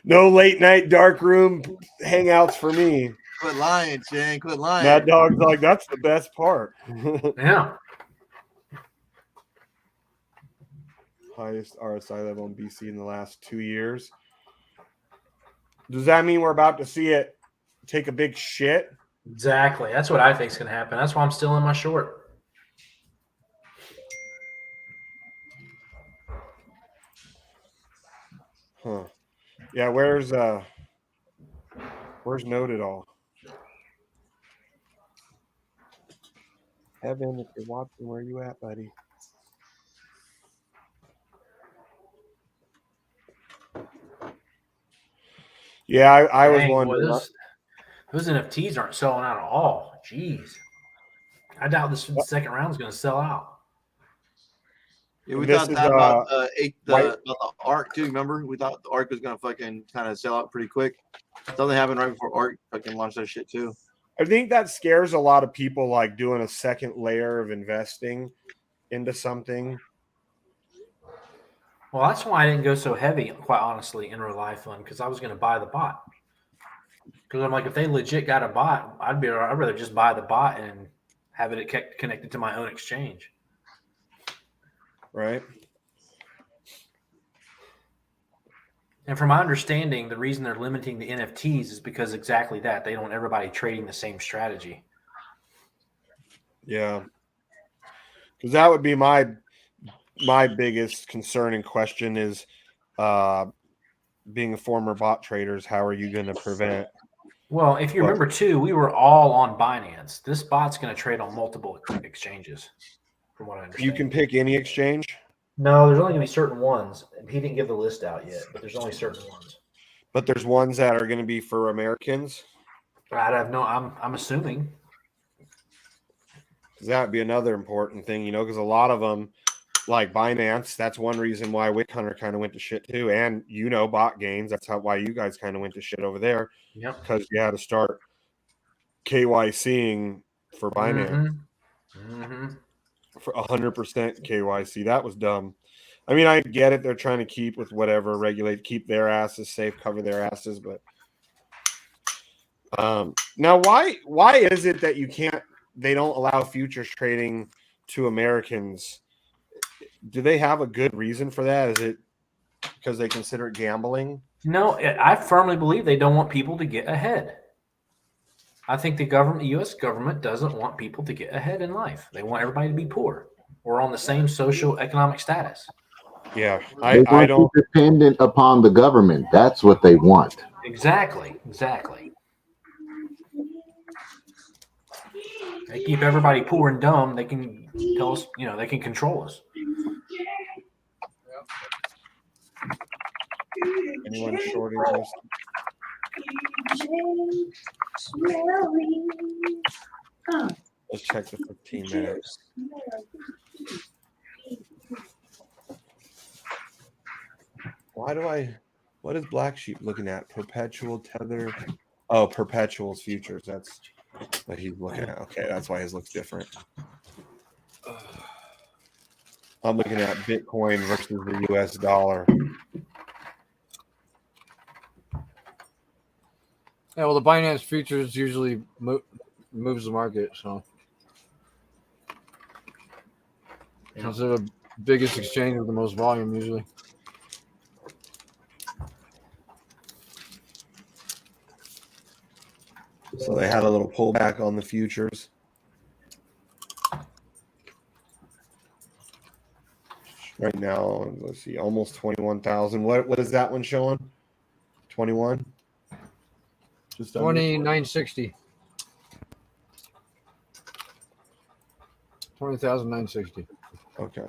No late night dark room hangouts for me. Quit lying, Shane. Quit lying. Mad Dog's like, that's the best part. Yeah. Highest RSI level in BC in the last 2 years. Does that mean we're about to see it take a big shit? Exactly. That's what I think is going to happen. That's why I'm still in my short. Huh. Yeah, where's Noted All? Evan, if you're watching, where you at, buddy? Yeah, I was Dang, boy, wondering. those NFTs aren't selling out at all. Jeez. I doubt this second round is going to sell out. Yeah, we This thought is, that about white- about the ARC too. Remember, we thought the ARC was gonna fucking kind of sell out pretty quick. Something happened right before ARC fucking launched that shit too. I think that scares a lot of people, like doing a second layer of investing into something. Well, that's why I didn't go so heavy, quite honestly, in Rely Fund, because I was going to buy the bot. Because I'm like, if they legit got a bot, I'd rather just buy the bot and have it connected to my own exchange. Right. And from my understanding, the reason they're limiting the NFTs is because exactly that. They don't want everybody trading the same strategy. Yeah. Because that would be my biggest concern and question is being a former bot trader is how are you going to prevent? Well, if you remember too, we were all on Binance. This bot's going to trade on multiple exchanges, from what I understand. You can pick any exchange? No, there's only going to be certain ones. He didn't give the list out yet, but there's only certain ones. But there's ones that are going to be for Americans? I'm assuming. That would be another important thing, because a lot of them, like Binance, that's one reason why Wick Hunter kind of went to shit too. And, Bot Gains, that's why you guys kind of went to shit over there. Yep. Because you had to start KYCing for Binance. Mm-hmm. For 100% KYC. That was dumb. I mean, I get it. They're trying to keep with whatever, keep their asses safe, cover their asses. But now why is it that they don't allow futures trading to Americans? Do they have a good reason for that? Is it because they consider it gambling? No, I firmly believe they don't want people to get ahead. I think the U.S. government doesn't want people to get ahead in life. They want everybody to be poor or on the same social economic status. Yeah, I don't dependent upon the government. That's what they want. Exactly. They keep everybody poor and dumb. They can tell us, they can control us. Anyone shorting this? Let's check the 15 minutes. What is BlackSheep looking at? Perpetual tether. Oh, perpetuals futures. That's what he's looking at. Okay, that's why his looks different. I'm looking at Bitcoin versus the US dollar. Yeah, well, the Binance futures usually moves the market, so it's the biggest exchange with the most volume usually. So they had a little pullback on the futures. Right now, let's see, almost 21,000. What is that one showing? 21? Just under. 2960. 20,960. Okay.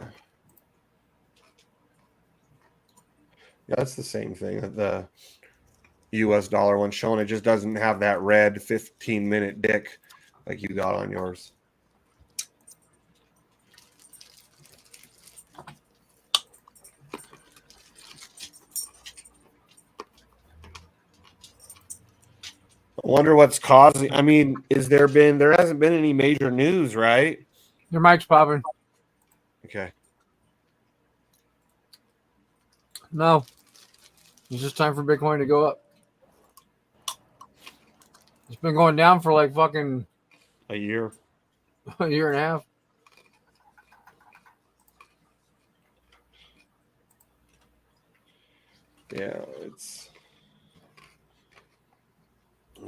Yeah, that's the same thing. The US dollar one showing it just doesn't have that red 15-minute dick like you got on yours. I wonder what's causing. I mean, there hasn't been any major news, right? Your mic's popping. Okay. No. It's just time for Bitcoin to go up. It's been going down for like fucking A year. a year and a half. Yeah, let's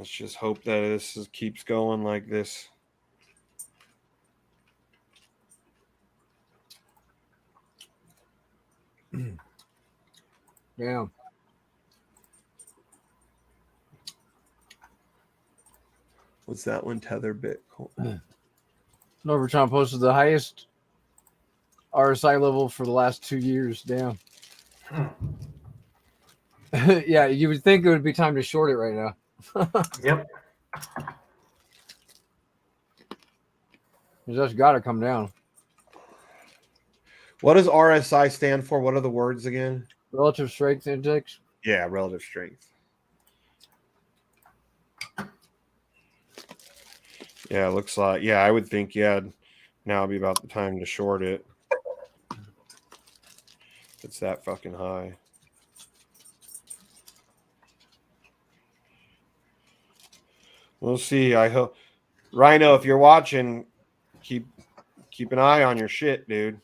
just hope that keeps going like this. Damn. What's that one? Tether Bitcoin. Novatron posted the highest RSI level for the last 2 years. Damn. Yeah, you would think it would be time to short it right now. Yep. It's just got to come down. What does RSI stand for? What are the words again? Relative strength index. Yeah, relative strength. Yeah, it looks like, yeah, I would think, yeah, now would be about the time to short it. It's that fucking high. We'll see. I hope, Rhino, if you're watching, keep an eye on your shit, dude.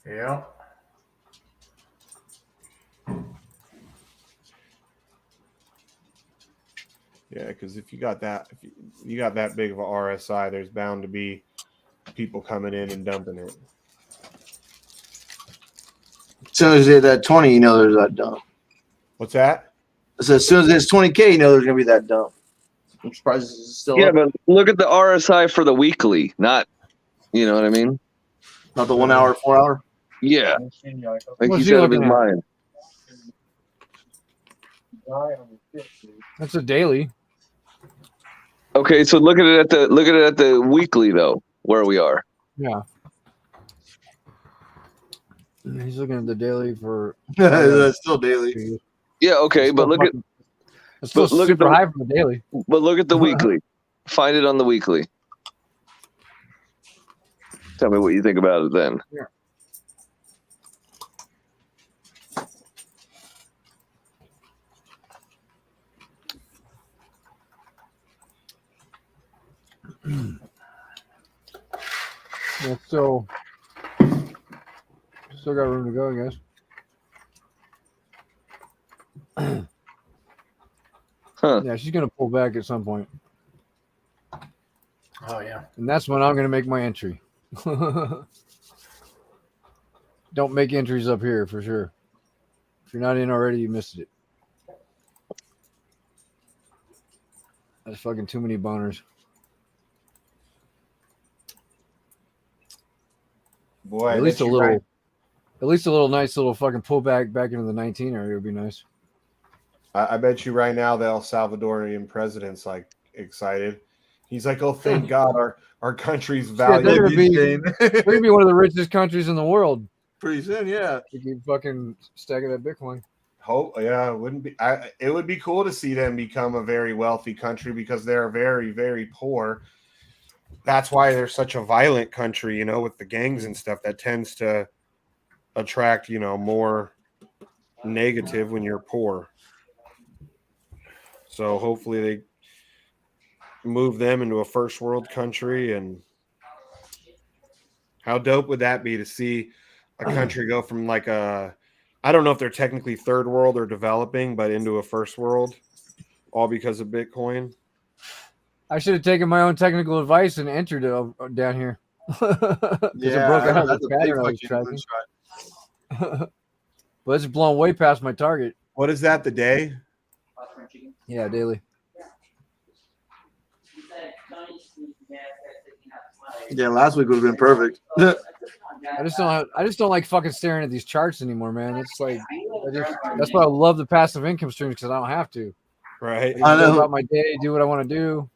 Yeah. Yeah, because if you got that big of a RSI, there's bound to be people coming in and dumping it. As soon as it's at 20, you know there's that dump. What's that? So as soon as it's 20K, you know there's gonna be that dump. I'm surprised it's still Yeah, up. but look at the RSI for the weekly, not, you know what I mean? Not the 1 hour, 4 hour. Yeah, like What's he's he out of his looking at? mind. That's a daily. Okay, so look at it at the weekly though, where we are. Yeah. He's looking at the daily for. That's still daily. Yeah, okay, It's but still look at fucking- It's still but look at super the- high for the daily. but look at the weekly. Find it on the weekly. Tell me what you think about it then. Yeah. Yeah, still got room to go, I guess. Huh. Yeah, she's gonna pull back at some point, Oh yeah. and that's when I'm gonna make my entry. Don't make entries up here for sure. If you're not in already, you missed it. That's fucking too many boners. Boy, At least a little nice little fucking pullback back into the 19 area would be nice. I bet you right now the El Salvadorian president's like excited. He's like, "Oh, thank God, our country's valued." they're gonna be one of the richest countries in the world. Pretty soon, yeah. You keep fucking stacking that Bitcoin. Hope, yeah, it wouldn't be. It would be cool to see them become a very wealthy country because they're very, very poor. That's why they're such a violent country, you know, with the gangs and stuff. That tends to attract, you know, more negative when you're poor. So hopefully they move them into a first world country. And how dope would that be to see a country go from like I don't know if they're technically third world or developing, but into a first world, all because of Bitcoin. I should have taken my own technical advice and entered it down here. Yeah, it broke out of that's the a big pattern I was fucking tracking. But it's blown way past my target. What is that, the day? Yeah, daily. Yeah, last week would have been perfect. I just don't like fucking staring at these charts anymore, man. It's like that's why I love the passive income streams because I don't have to. Right. I I go know. about my day, do what I want to do.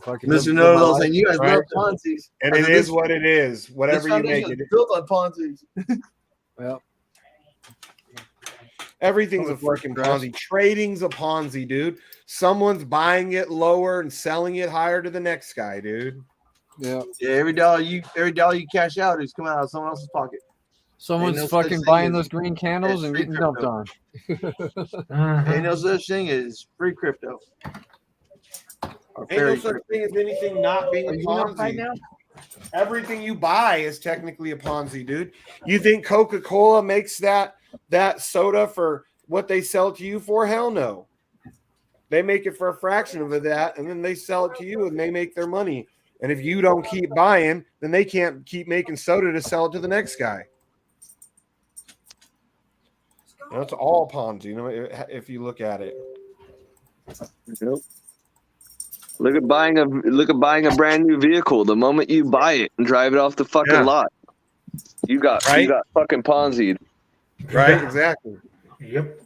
Fucking Mr. live my Noodle life. saying you guys Right. love Ponzi's. And I it said, is what it is. This Whatever you make foundation it. is built on Ponzi's. Well, Everything's a Public freaking works, Ponzi. Trading's a Ponzi, dude. Someone's buying it lower and selling it higher to the next guy, dude. yeah. Yeah, every dollar you cash out is coming out of someone else's pocket. Someone's no such fucking thing buying as- those green candles as and free getting dumped crypto. on. Mhm. Ain't no such thing as free crypto. Or Ain't no fairy such crypto. thing as anything not being a Are you outside Ponzi. now? Everything you buy is technically a Ponzi, dude. You think Coca-Cola makes that soda for what they sell it to you for? Hell no. They make it for a fraction of that, and then they sell it to you and they make their money. And if you don't keep buying, then they can't keep making soda to sell it to the next guy. That's all Ponzi, you know, if you look at it. Yep. Look at buying a brand new vehicle. The moment you buy it and drive it off the fucking Yeah. lot, you got fucking Ponzi'd. Right? Exactly. Yep.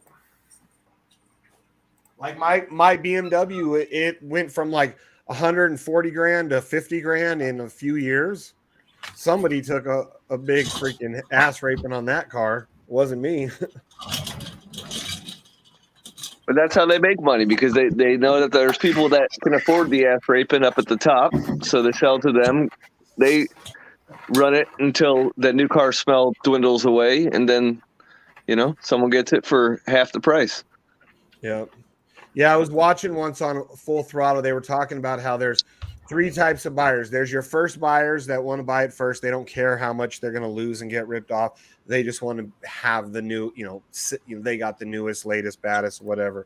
Like my BMW, it went from like 140 grand to 50 grand in a few years. Somebody took a big freaking ass raping on that car. It wasn't me. But that's how they make money because they know that there's people that can afford the ass raping up at the top, so they sell to them. They run it until that new car smell dwindles away, and then someone gets it for half the price. Yep. Yeah, I was watching once on Full Throttle. They were talking about how there's 3 types of buyers. There's your first buyers that want to buy it first. They don't care how much they're going to lose and get ripped off. They just want to have the new, they got the newest, latest, baddest, whatever.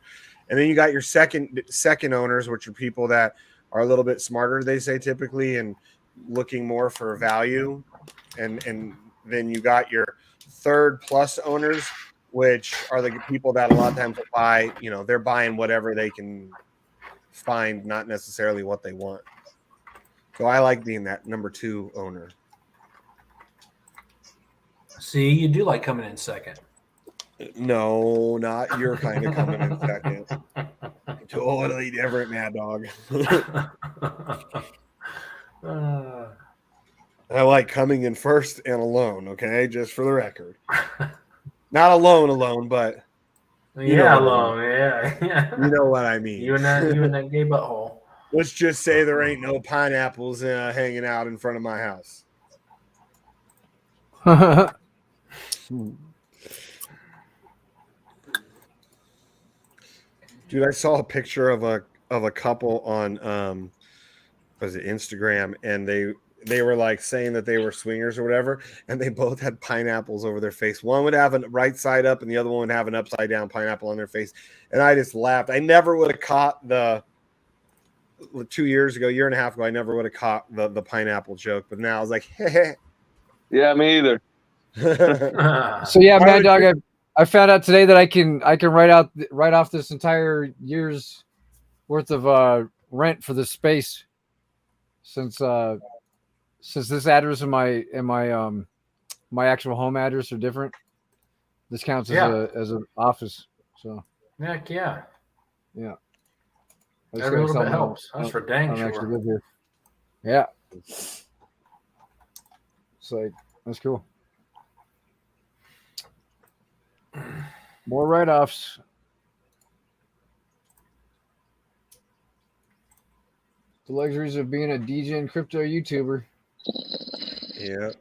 And then you got your second owners, which are people that are a little bit smarter, they say typically, and looking more for value. And then you got your third plus owners, which are the people that a lot of times will buy, they're buying whatever they can find, not necessarily what they want. So I like being that number 2 owner. See, you do like coming in second. No, not your kind of coming in second. Totally different, Mad Dog. I like coming in first and alone, okay? Just for the record. Not alone, but yeah, alone. Yeah. you know what I mean. You and that gay butthole. Let's just say there ain't no pineapples hanging out in front of my house. Dude, I saw a picture of a couple on was it Instagram, and they were like saying that they were swingers or whatever, and they both had pineapples over their face. One would have a right side up and the other one would have an upside down pineapple on their face. And I just laughed. I never would have caught the 2 years ago, year and a half ago, I never would have caught the pineapple joke, but now I was like, hey. Yeah, me either. So yeah, Mad Dog, I found out today that I can write off this entire year's worth of rent for this space since this address and my actual home address are different. This counts as an office. So Heck yeah. Yeah. Every little bit helps. That's for dang sure. Actually live here. Yeah. It's like, that's cool. More write-offs. The luxuries of being a Degen crypto YouTuber. Yeah.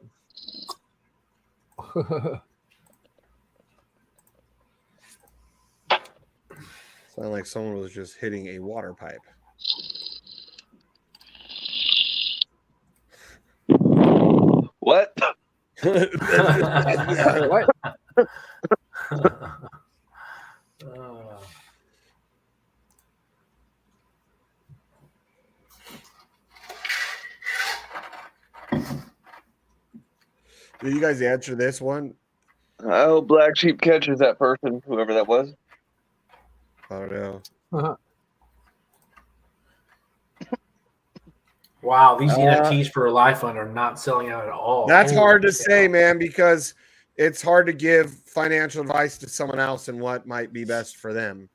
Sound like someone was just hitting a water pipe. What? What? Did you guys answer this one? I hope Black Sheep catches that person, whoever that was. I don't know. Wow, these NFTs for Life Fund are not selling out at all. That's Holy hard to cow. say, man, because it's hard to give financial advice to someone else and what might be best for them.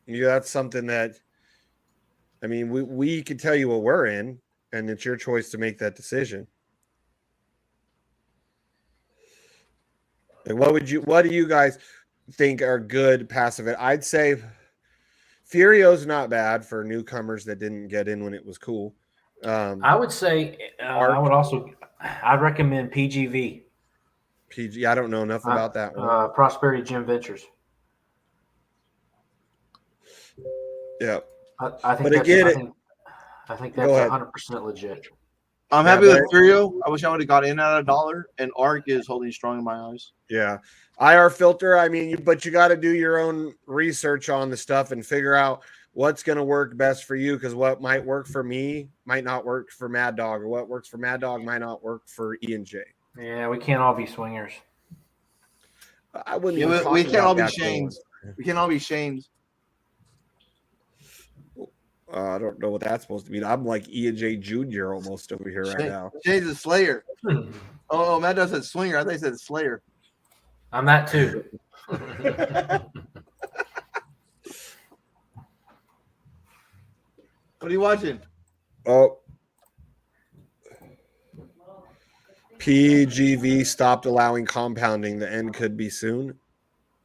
That's something that, I mean, we can tell you what we're in, and it's your choice to make that decision. Like, what do you guys think are good passive? I'd say Furio's not bad for newcomers that didn't get in when it was cool. I would say I'd recommend PGV. PG, I don't know enough about that one. Prosperity Gym Ventures. Yeah. I think But again, I think Go that's ahead. 100% legit. I'm Yeah, happy with but- Furio. I wish I would have got in at $1, and ARC is holding strong in my eyes. Yeah. IR filter, I mean, but you got to do your own research on the stuff and figure out what's going to work best for you, because what might work for me might not work for Mad Dog, or what works for Mad Dog might not work for E&J. Yeah, we can't all be swingers. I wouldn't Yeah, even we talk can't all about be that Shanes. We can't all be Shanes. I don't know what that's supposed to mean. I'm like E&J Jr. almost over here right now. Shane's a Slayer. Oh, Matt does said swinger. I thought he said Slayer. I'm that too. What are you watching? Oh. PGV stopped allowing compounding. The end could be soon.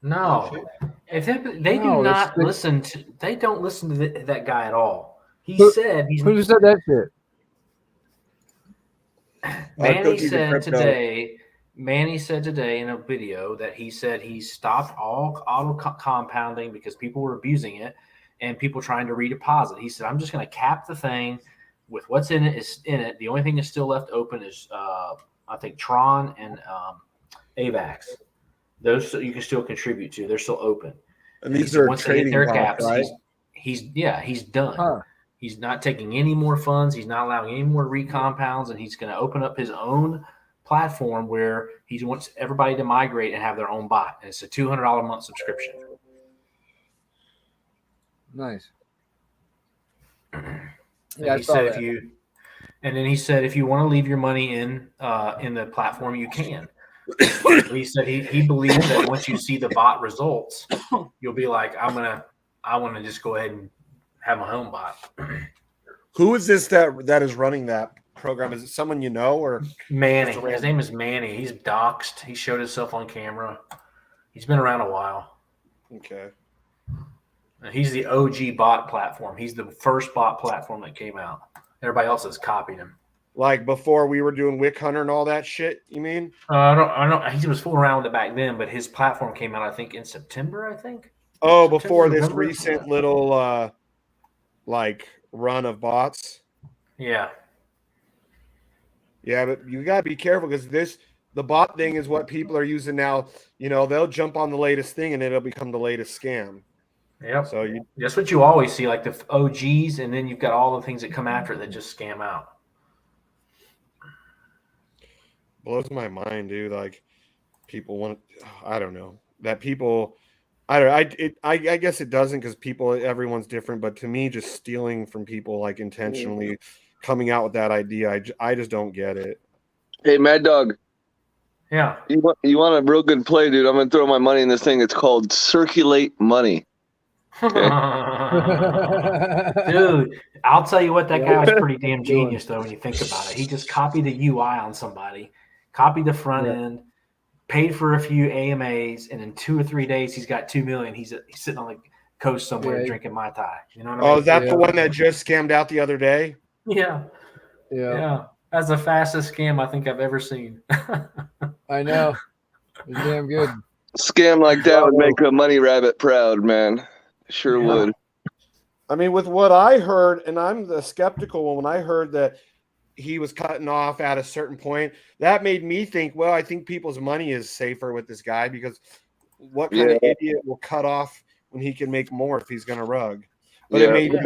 No, if they do not listen to, they don't listen to that guy at all. Who said that shit? Manny said today in a video that he said he stopped all auto compounding because people were abusing it and people trying to redeposit. He said, I'm just going to cap the thing with what's in it is in it. The only thing that's still left open is I think Tron and AVAX. Those you can still contribute to. They're still open. And these are once they hit trading their bots, caps, right? he's done. Huh. He's not taking any more funds. He's not allowing any more recompounds, and he's going to open up his own platform where he wants everybody to migrate and have their own bot. And it's a $200 a month subscription. Nice. Yeah, he said he said if you want to leave your money in the platform, you can. He said he believes that once you see the bot results, you'll be like, I want to just go ahead and have my own bot. Who is this that is running that program? Is it someone you know, or Manny? His name is Manny. He's doxxed. He showed himself on camera. He's been around a while. Okay. And he's the OG bot platform. He's the first bot platform that came out. Everybody else has copied him. Like before we were doing Wick Hunter and all that shit, you mean? I don't. He was fooling around with it back then, but his platform came out, I think, in September. I think. Oh, September, before this November? recent little like run of bots. Yeah. Yeah, but you gotta be careful because the bot thing is what people are using now. You know, they'll jump on the latest thing and it'll become the latest scam. Yep. So that's what you always see, like the OGs, and then you've got all the things that come after it that just scam out. blows my mind, dude. Like people want, I don't know that people. I guess it doesn't because everyone's different. But to me, just stealing from people, like intentionally coming out with that idea, I just don't get it. Hey, Mad Dog. Yeah. You want a real good play, dude? I'm gonna throw my money in this thing. It's called Circulate Money. Okay. Dude, I'll tell you what, that guy was pretty damn genius, though, when you think about it. He just copied the UI on somebody, copied the front end, paid for a few AMAs, and in 2 or 3 days, he's got $2 million. He's sitting on the coast somewhere drinking Mai Tai. You know what I mean? Oh, is that the one that just scammed out the other day? Yeah. That's the fastest scam I think I've ever seen. I know. It's damn good. Scam like that would make a money rabbit proud, man. Sure would. I mean, with what I heard, and I'm the skeptical one, when I heard that he was cutting off at a certain point, that made me think, well, I think people's money is safer with this guy because what kind of idiot will cut off when he can make more if he's going to rug? But it made you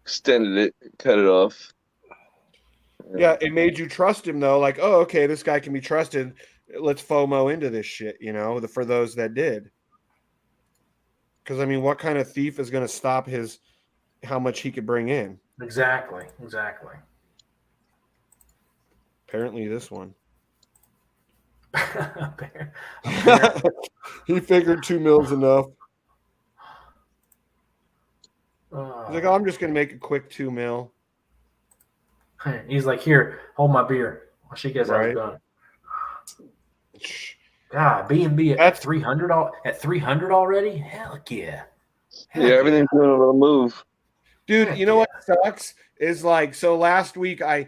extended it, cut it off. Yeah, it made you trust him, though. Like, oh, okay, this guy can be trusted. Let's FOMO into this shit, for those that did. Because I mean, what kind of thief is going to stop how much he could bring in? Exactly. Apparently, this one. Apparently. He figured 2 mils enough. He's like, oh, I'm just going to make a quick 2 mil. He's like, here, hold my beer. While she gets out done. God, B&B at 300 at 300 already? Heck yeah. Everything's doing a little move. Dude, you know what sucks is like, so last week I've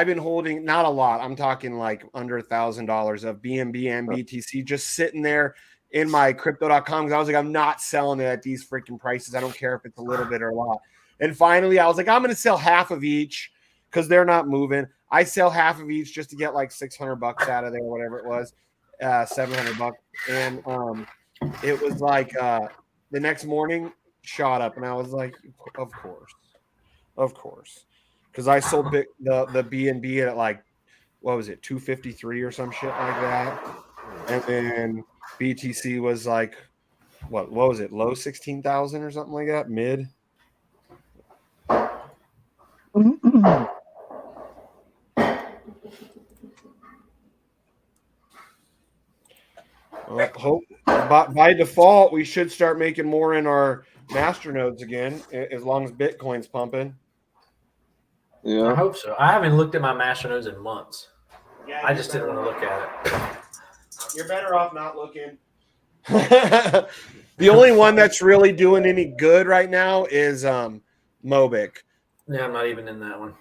been holding not a lot. I'm talking like under $1,000 of BNB and BTC just sitting there in my crypto.com because I was like, I'm not selling it at these freaking prices. I don't care if it's a little bit or a lot. And finally, I was like, I'm going to sell half of each because they're not moving. I sell half of each just to get like $600 out of there, whatever it was, $700. And it was like the next morning shot up, and I was like, of course, because I sold the BNB at like, what was it, 253 or some shit like that, and then BTC was like, what was it, low 16,000 or something like that, mid. Well, hope by default we should start making more in our masternodes again, as long as Bitcoin's pumping. Yeah, I hope so. I haven't looked at my masternodes in months. Yeah, I just didn't want to look at it. You're better off not looking. The only one that's really doing any good right now is Mobic. Yeah, I'm not even in that one.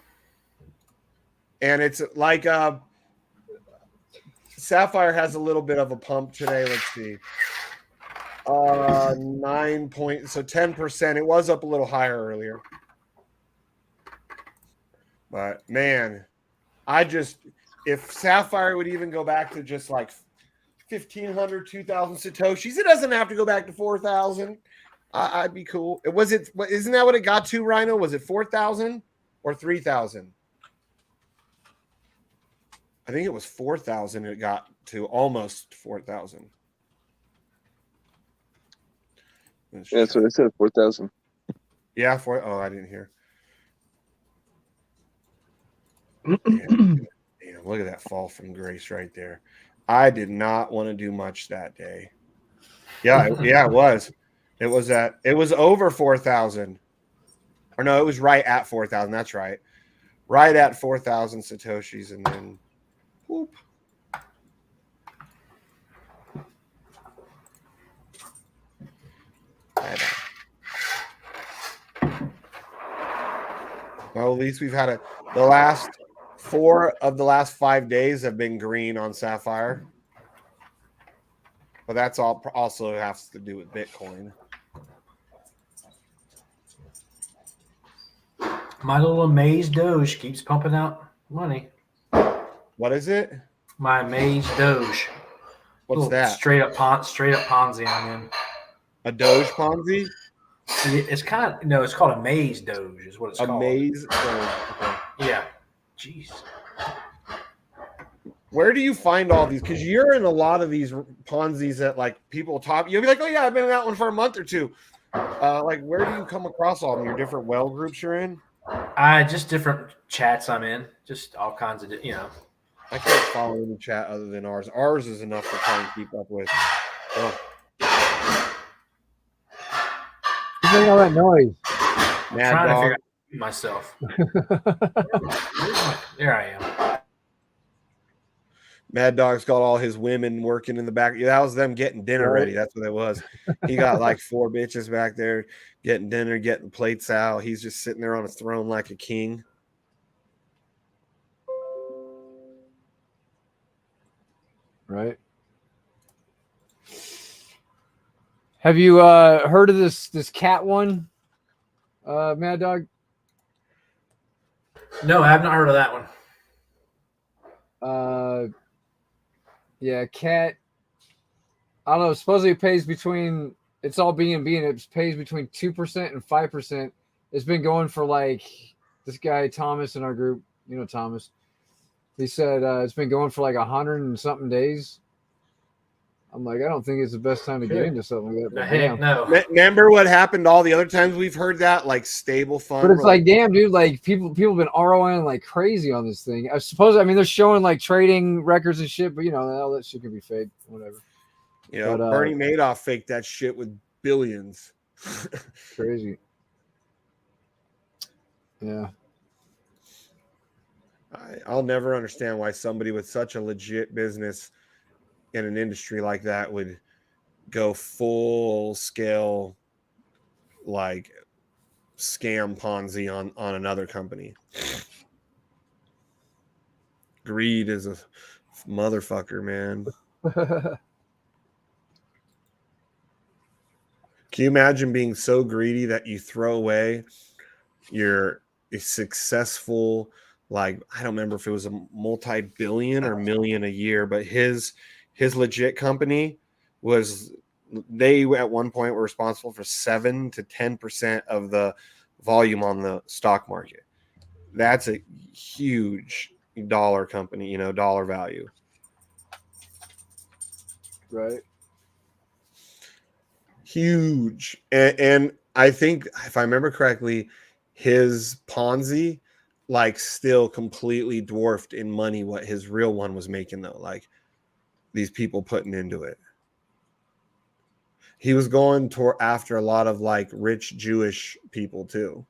And it's like Sapphire has a little bit of a pump today. Let's see. 9 point, so 10%. It was up a little higher earlier. But man, if Sapphire would even go back to just like 1,500, 2,000 Satoshis, it doesn't have to go back to 4,000. I'd be cool. Isn't that what it got to, Rhino? Was it 4,000 or 3,000? I think it was 4,000. It got to almost 4,000. That's what I said, 4,000. Yeah, I didn't hear. Damn, look at that fall from grace right there. I did not want to do much that day. Yeah, it was. It was over 4,000. Or no, it was right at 4,000. That's right. Right at 4,000 Satoshis, and then whoop. Well, at least we've had the last 4 of the last 5 days have been green on Sapphire. But that's also has to do with Bitcoin. My little Amaze Doge keeps pumping out money. What is it? My Amaze Doge. What's that? Straight up Ponzi I'm in. A Doge Ponzi? It's kind of it's called Amaze Doge is what it's called. Amaze Doge. Okay. Yeah. Jeez. Where do you find all these? Because you're in a lot of these Ponzi's that like people top. You'll be like, oh yeah, I've been in that one for a month or two. Like, where do you come across all of them? Your different well groups you're in? Just different chats I'm in. Just all kinds of I can't follow any chat other than ours. Ours is enough to try and keep up with. Oh. Who's making all that noise? I'm trying to figure out myself. There I am. Mad Dog's got all his women working in the back. Yeah, that was them getting dinner ready. That's what it was. He got like 4 bitches back there getting dinner, getting plates out. He's just sitting there on a throne like a king. Right. Have you heard of this cat one, Mad Dog? No, I have not heard of that one. Yeah, cat. I don't know. Supposedly it pays between. It's all B and it pays between 2% and 5%. It's been going for like this guy Thomas in our group. You know Thomas. He said it's been going for like 100 and something days. I'm like, I don't think it's the best time to get into something like that. But Heck no. Remember what happened all the other times we've heard that, like stable fund. But it's like, damn, dude, like people have been ROIing like crazy on this thing. I suppose, I mean, they're showing like trading records and shit, but all that shit can be fake, whatever. But, Bernie Madoff faked that shit with billions. Crazy. Yeah. I'll never understand why somebody with such a legit business in an industry like that would go full scale, like scam Ponzi on another company. Greed is a motherfucker, man. Can you imagine being so greedy that you throw away your successful, like, I don't remember if it was a multi-billion or million a year, but his legit company they at one point were responsible for 7 to 10% of the volume on the stock market. That's a huge dollar company, dollar value. Right. Huge. And I think, if I remember correctly, his Ponzi like still completely dwarfed in money what his real one was making, though. Like, these people putting into it. He was going after a lot of like rich Jewish people too,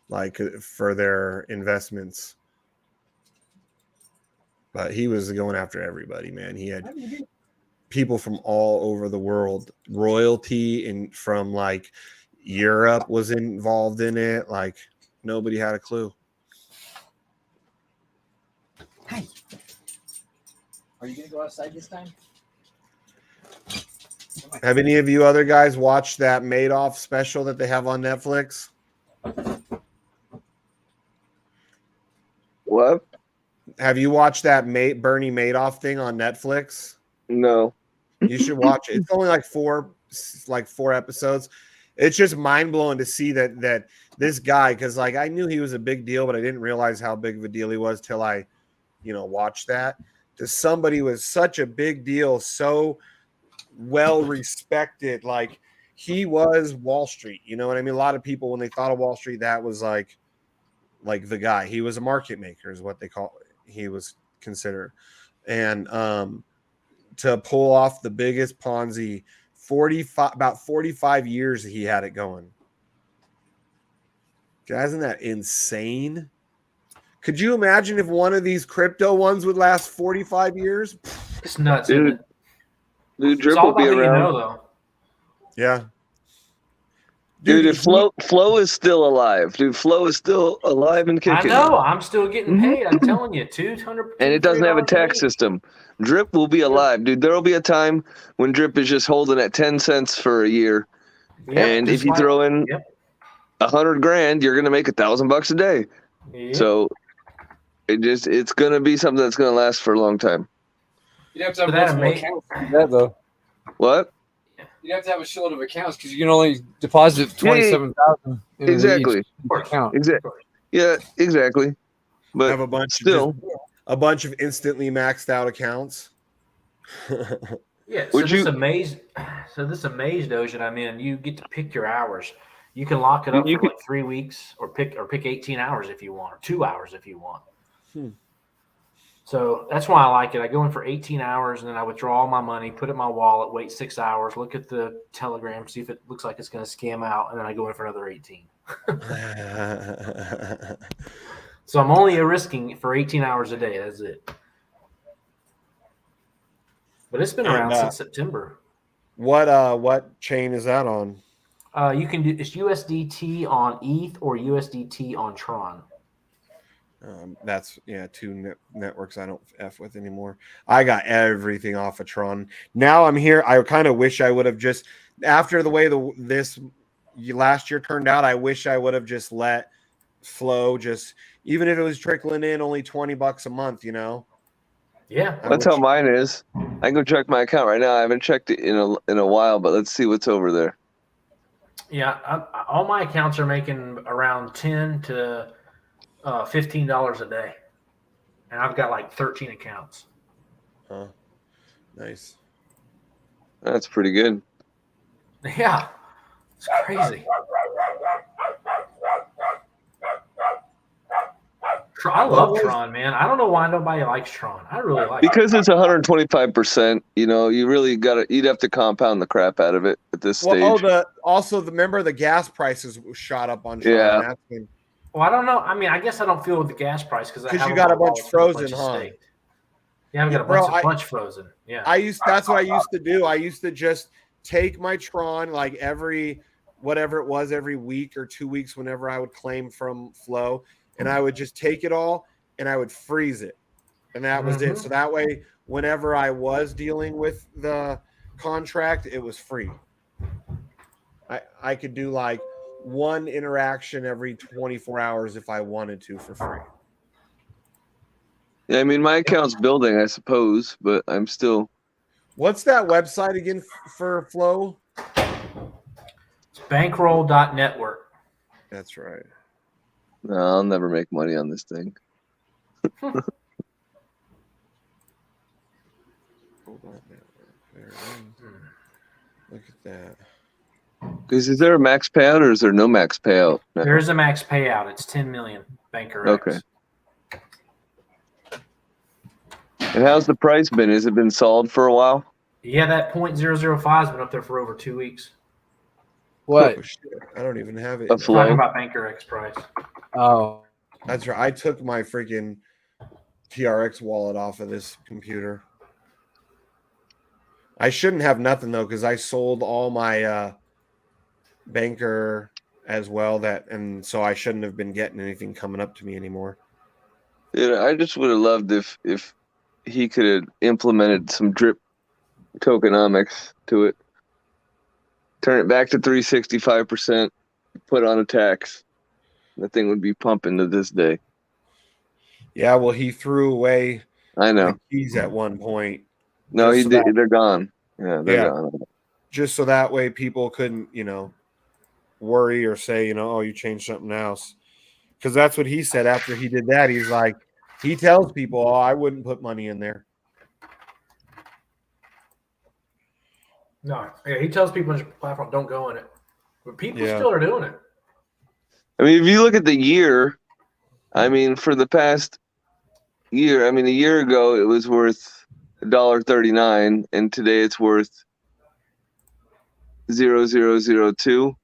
like for their investments. But he was going after everybody, man. He had people from all over the world. Royalty from like Europe was involved in it. Like, nobody had a clue. Hey, are you gonna go outside this time? Have any of you other guys watched that Madoff special that they have on Netflix? What? Have you watched that Bernie Madoff thing on Netflix? No. You should watch it. It's only like four episodes. It's just mind blowing to see that this guy, because like I knew he was a big deal, but I didn't realize how big of a deal he was till I, watched that. To somebody with such a big deal, so well respected, like he was Wall Street. You know what I mean? A lot of people, when they thought of Wall Street, that was like the guy. He was a market maker, is what they call it. He was considered, and to pull off the biggest Ponzi, about 45 years he had it going. Isn't that insane? Could you imagine if one of these crypto ones would last 45 years? It's nuts, Dude. isn't it? Dude, Drip It's all will be about who around. you know, though. Yeah. Dude, if Flow is still alive. Dude, Flow is still alive and kicking. I know. I'm still getting paid. I'm telling you, 200. And it doesn't have a tax system. Drip will be alive, dude. There will be a time when Drip is just holding at 10 cents for a year. Yep, and if you throw in $100,000, you're gonna make $1,000 a day. Yep. So it's gonna be something that's gonna last for a long time. You'd have to have multiple accounts to do that, though. What? You'd have to have a shitload of accounts because you can only deposit 27,000 in Exactly. each account. Exactly. Yeah, exactly. But have a bunch of instantly maxed out accounts. Yeah. So this Amaze Doge that I'm in, you get to pick your hours. You can lock it up for like 3 weeks, or pick 18 hours if you want, or 2 hours if you want. So that's why I like it. I go in for 18 hours, and then I withdraw all my money, put it in my wallet, wait 6 hours, look at the Telegram, see if it looks like it's going to scam out, and then I go in for another 18. So I'm only risking for 18 hours a day. That's it. But it's been around since September. What chain is that on? You can do it's USDT on ETH or USDT on Tron. That's two networks I don't F with anymore. I got everything off of Tron. Now I'm here. I kind of wish I would have just, after the way this last year turned out, I wish I would have just let Flow just, even if it was trickling in only $20 a month, Yeah, that's how mine is. I can go check my account right now. I haven't checked it in a while, but let's see what's over there. Yeah, all my accounts are making around $10 to $15 a day, and I've got like 13 accounts. Nice. That's pretty good. Yeah, it's crazy. I love Tron, man. I don't know why nobody likes Tron. I really like it. Because it's 125%. You really you'd have to compound the crap out of it at this stage. Remember the gas prices shot up on Tron. Yeah. That's been, Well, I don't know. I mean, I guess I don't feel with the gas price because you got a bunch frozen, huh? Yeah, I've got a bunch frozen. Yeah. That's what I used to do. I used to just take my Tron like every week or 2 weeks whenever I would claim from Flow, and I would just take it all and I would freeze it. And that was it. So that way, whenever I was dealing with the contract, it was free. I could do like one interaction every 24 hours if I wanted to for free. Yeah, I mean, my account's building, I suppose, but I'm still. What's that website again for Flow? It's bankroll.network. That's right. No, I'll never make money on this thing. Hold on, there. Look at that. Because is there a max payout or is there no max payout? No. There is a max payout. It's 10 million. Banker X. Okay. And how's the price been? Has it been solid for a while? Yeah, that .005 has been up there for over 2 weeks. What? Oh, shit. I don't even have it. Talking about Banker X price. Oh, that's right. I took my freaking TRX wallet off of this computer. I shouldn't have nothing though, because I sold all my banker as well. And so I shouldn't have been getting anything coming up to me anymore. Yeah, I just would have loved if he could have implemented some drip tokenomics to it. Turn it back to 365%, put on a tax. The thing would be pumping to this day. Yeah, well, he threw away I know the keys at one point. No, he did. They're gone. Yeah, they're gone. Just so that way people couldn't, worry or say, oh, you changed something else. Because that's what he said after he did that. He's like, he tells people, oh, I wouldn't put money in there. No, yeah, he tells people on his platform, don't go in it. But people still are doing it. I mean, if you look at the year, I mean, for the past year, I mean, a year ago it was worth $1.39, and today it's worth 0.0002.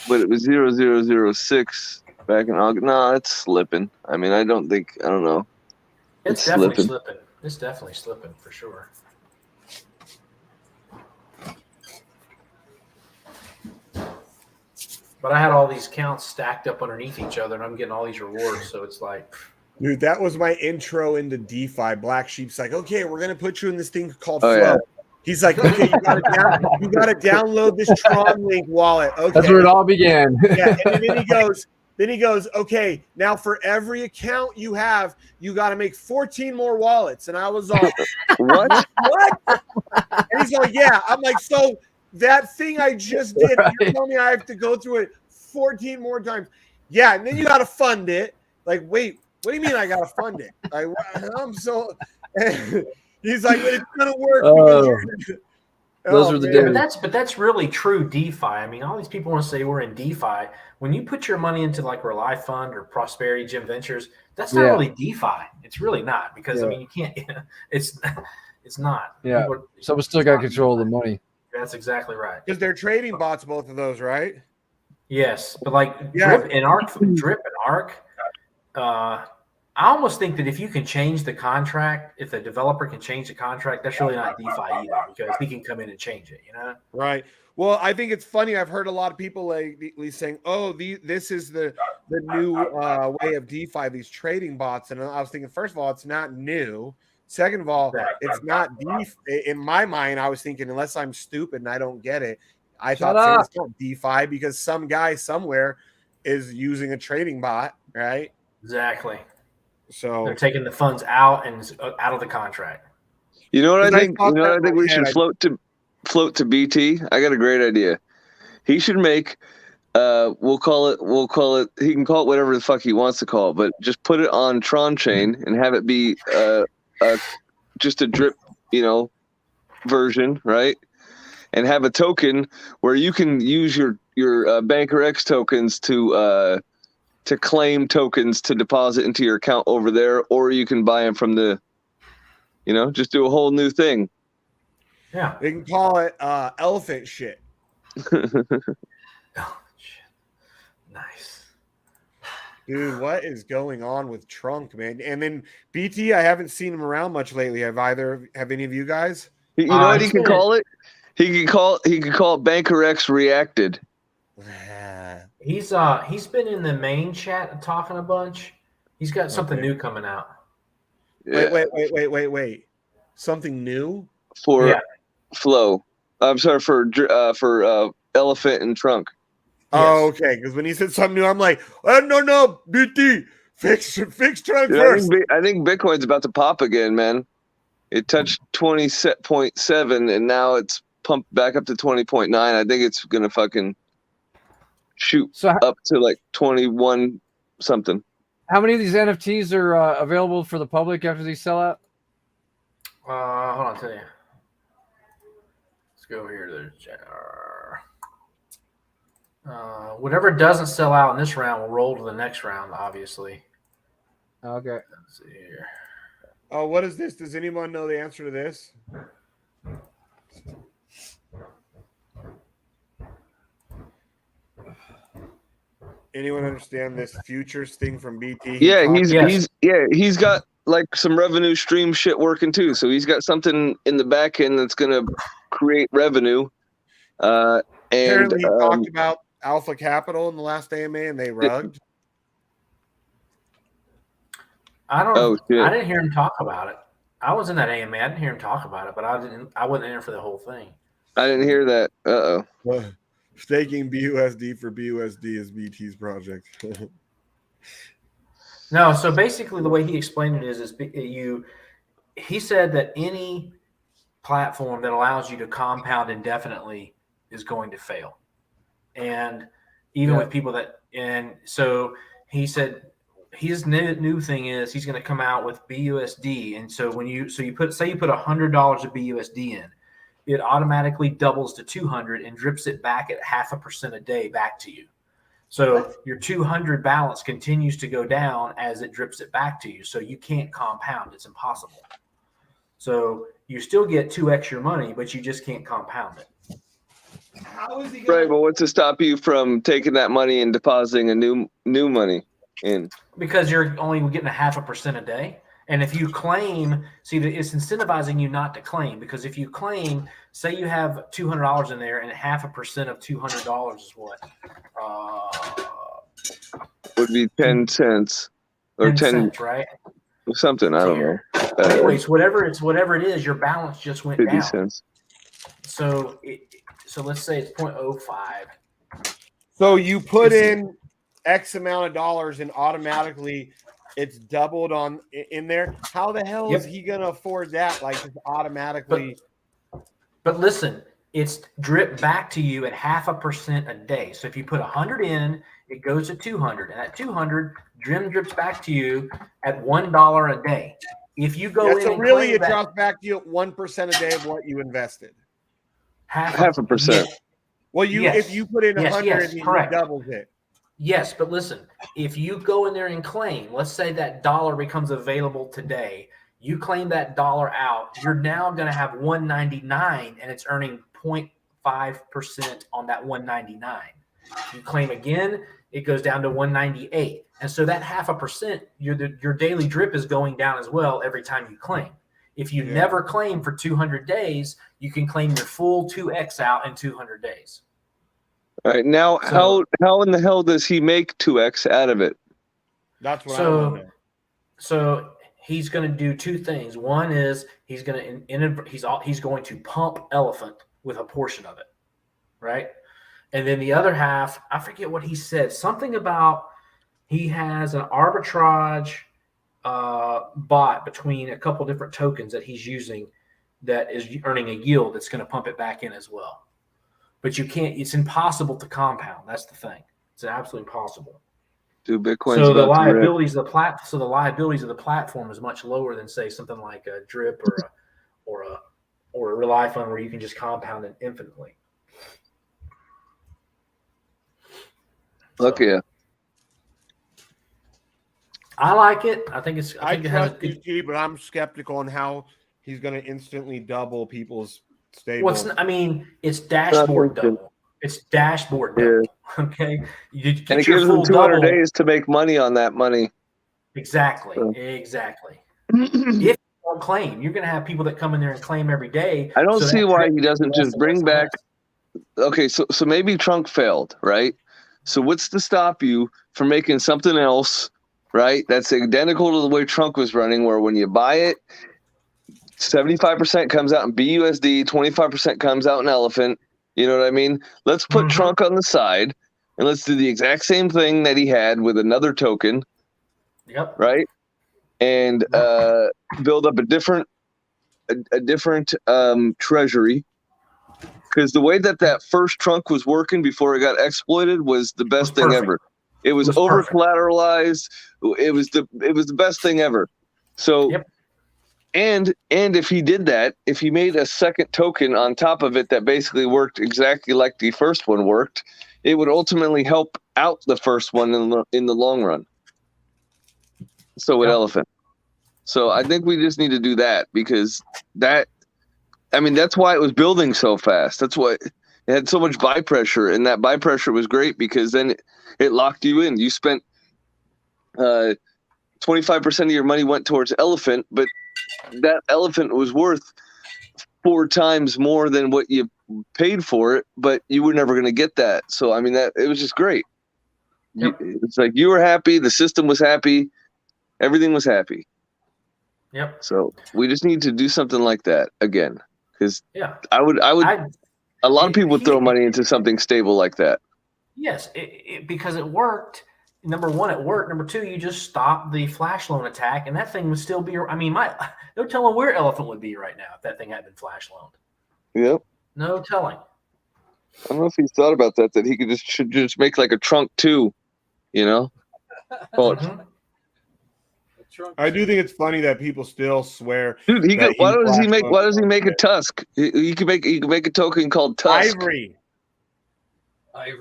But it was 0.006 back in August. No, it's slipping. I mean, I don't know. It's definitely slipping. It's definitely slipping for sure. But I had all these accounts stacked up underneath each other, and I'm getting all these rewards. So it's like, dude, that was my intro into DeFi. Black Sheep's like, okay, we're gonna put you in this thing called Flow. Yeah. He's like, okay, you gotta download this Tron Link wallet. Okay, that's where it all began. Yeah, and then he goes, okay, now for every account you have, you got to make 14 more wallets. And I was like, what? And he's like, yeah. I'm like, so that thing I just did, you're telling me I have to go through it 14 more times? Yeah, and then you got to fund it. Like, wait, what do you mean I got to fund it? Like, I'm so. He's like, but it's gonna work. Those are the days. But that's really true DeFi. I mean, all these people want to say we're in DeFi. When you put your money into like Rely Fund or Prosperity Gym Ventures, that's not really DeFi. It's really not, because I mean, you can't. It's not. Yeah. Someone still got control of the money. That's exactly right. Because they're trading bots, both of those, right? Yes, but like Drip and Arc. I almost think that if you can change the contract, if the developer can change the contract, that's really not DeFi either, because he can come in and change it, Right. Well, I think it's funny. I've heard a lot of people lately saying, "Oh, this is the new way of DeFi, these trading bots." And I was thinking, first of all, it's not new. Second of all, it's not DeFi. In my mind, I was thinking, unless I'm stupid and I don't get it, I thought it's not DeFi because some guy somewhere is using a trading bot, right? Exactly. So they're taking the funds out and out of the contract. You know what I think? You know what I think we should float to BT. I got a great idea. He should make. We'll call it. He can call it whatever the fuck he wants to call it, but just put it on Tron Chain and have it be just a drip. version, right? And have a token where you can use your Banker X tokens to claim tokens to deposit into your account over there, or you can buy them from the, just do a whole new thing. Yeah. They can call it elephant shit. Oh, shit. Nice. Dude, what is going on with Trunk, man? And then BT, I haven't seen him around much lately. Have any of you guys? You know what he he's can been- call it? He can call it Banker X Reacted. He's been in the main chat talking a bunch. He's got something new coming out. Wait. Something new? For Flow. I'm sorry, for Elephant and Trunk. Oh, okay. Because when he said something new, I'm like, oh, no, BT, fix Trunk first. I think Bitcoin's about to pop again, man. It touched 20.7 and now it's pumped back up to 20.9. I think it's gonna fucking shoot up to like 21 something. How many of these NFTs are available for the public after these sell out? Hold on, I'll tell you. Let's go here. Whatever doesn't sell out in this round will roll to the next round, obviously. Okay. Let's see here. Oh, what is this? Does anyone know the answer to this? Anyone understand this futures thing from BT? He's got like some revenue stream shit working too. So he's got something in the back end that's gonna create revenue. Apparently, he talked about Alpha Capital in the last AMA, and they rugged. I didn't hear him talk about it. I was in that AMA. I didn't hear him talk about it, but I wasn't in for the whole thing. I didn't hear that. Staking BUSD for BUSD is BT's project. No, so basically the way he explained it is he said that any platform that allows you to compound indefinitely is going to fail. And even with people so he said his new thing is he's going to come out with BUSD. And so you put $100 of BUSD in, it automatically doubles to 200 and drips it back at 0.5% a day back to you. So your 200 balance continues to go down as it drips it back to you. So you can't compound. It's impossible. So you still get 2x your money, but you just can't compound it. How is he right, but what's to stop you from taking that money and depositing a new money in? Because you're only getting 0.5% a day. And if you claim, it's incentivizing you not to claim, because if you claim, say you have $200 in there and 0.5% of $200 is what? Would be 10 cents or 10 cents, right? Something, I don't know. Anyways, whatever it is, your balance just went 50 down. cents. So let's say it's 0.05. So you put in X amount of dollars and automatically it's doubled in there. How the hell is he gonna afford that? Like just automatically. But listen, it's dripped back to you at 0.5% a day. So if you put 100 in, it goes to 200, and at 200, drips back to you at $1 a day. If you go in, so and really, it that, drops back to you at 1% a day of what you invested. 0.5%. Yes. Well, if you put in 100, it doubles it. Yes, but listen, if you go in there and claim, let's say that dollar becomes available today, you claim that dollar out, you're now going to have 199 and it's earning 0.5% on that 199. You claim again, it goes down to 198. And so that 0.5%, your daily drip is going down as well every time you claim. If you never claim for 200 days, you can claim your full 2x out in 200 days. All right, now how in the hell does he make 2x out of it? That's what I want to know. So he's going to do two things. One is he's going to pump Elephant with a portion of it, right? And then the other half, I forget what he said. Something about he has an arbitrage bot between a couple different tokens that he's using that is earning a yield that's going to pump it back in as well. But you can't. It's impossible to compound. That's the thing. It's absolutely impossible. Dude, Bitcoin's so the liabilities of the platform is much lower than say something like a drip or or a real iPhone where you can just compound it infinitely. Look, yeah. I like it. I think it has a trust good. BT, but I'm skeptical on how he's going to instantly double people's stable. It's dashboard double. It's dashboard double. Yeah. Okay, you get And it your gives full them 200 double. days to make money on that money. Exactly. So. Exactly. If you don't claim, you're going to have people that come in there and claim every day. I don't see why he doesn't just bring back. Okay, so maybe Trunk failed, right? So what's to stop you from making something else, right? That's identical to the way Trunk was running, where when you buy it, 75% comes out in BUSD, 25% comes out in Elephant. You know what I mean? Let's put Trunk on the side, and let's do the exact same thing that he had with another token. Yep. Right. And build up a different treasury. Because the way that first Trunk was working before it got exploited was the best thing ever. It was over collateralized. It was the best thing ever. So, and if he did that, if he made a second token on top of it that basically worked exactly like the first one worked, it would ultimately help out the first one in the long run. So would Elephant. So I think we just need to do that because that's why it was building so fast. That's why it had so much buy pressure, and that buy pressure was great because then it locked you in. You spent 25% of your money went towards Elephant, but that Elephant was worth 4 times more than what you paid for it, but you were never going to get that. So, it was just great. It's like you were happy. The system was happy. Everything was happy. Yep. So we just need to do something like that again, because I would. A lot of people would throw money into something stable like that. Yes, because it worked. Number one, it worked. Number two, you just stopped the flash loan attack, and that thing would still be. No telling where Elephant would be right now if that thing had been flash loaned. Yep. No telling. I don't know if he's thought about that. That he should just make like a Trunk 2, you know. I do think it's funny that people still swear. Dude, why does he make a Tusk? You can make a token called Tusk. Ivory.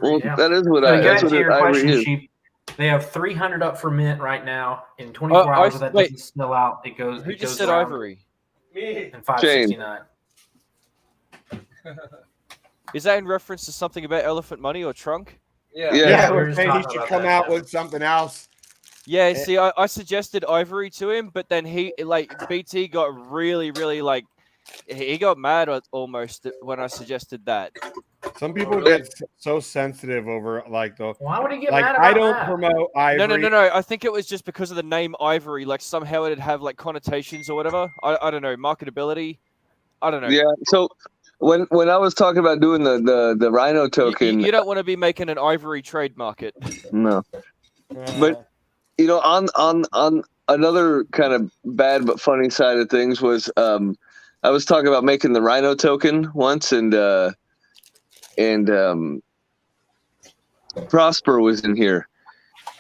Well, that is what Ivory is. Sheep. They have 300 up for mint right now. In 24 hours, if that doesn't sell out, it goes. Who just said Ivory? Me. And 569. Is that in reference to something about elephant money or Trunk? Yeah. We're saying he should come out with something else. Yeah, see, I suggested Ivory to him, but then BT got really, really he got mad almost when I suggested that. Some people get so sensitive over Why would he get mad about I don't that? promote Ivory. No. I think it was just because of the name Ivory. Somehow it'd have connotations or whatever. I don't know, marketability. I don't know. Yeah. So when I was talking about doing the Rhino token, you don't want to be making an Ivory trade market. No. But on another kind of bad but funny side of things was I was talking about making the Rhino token once, and Prosper was in here,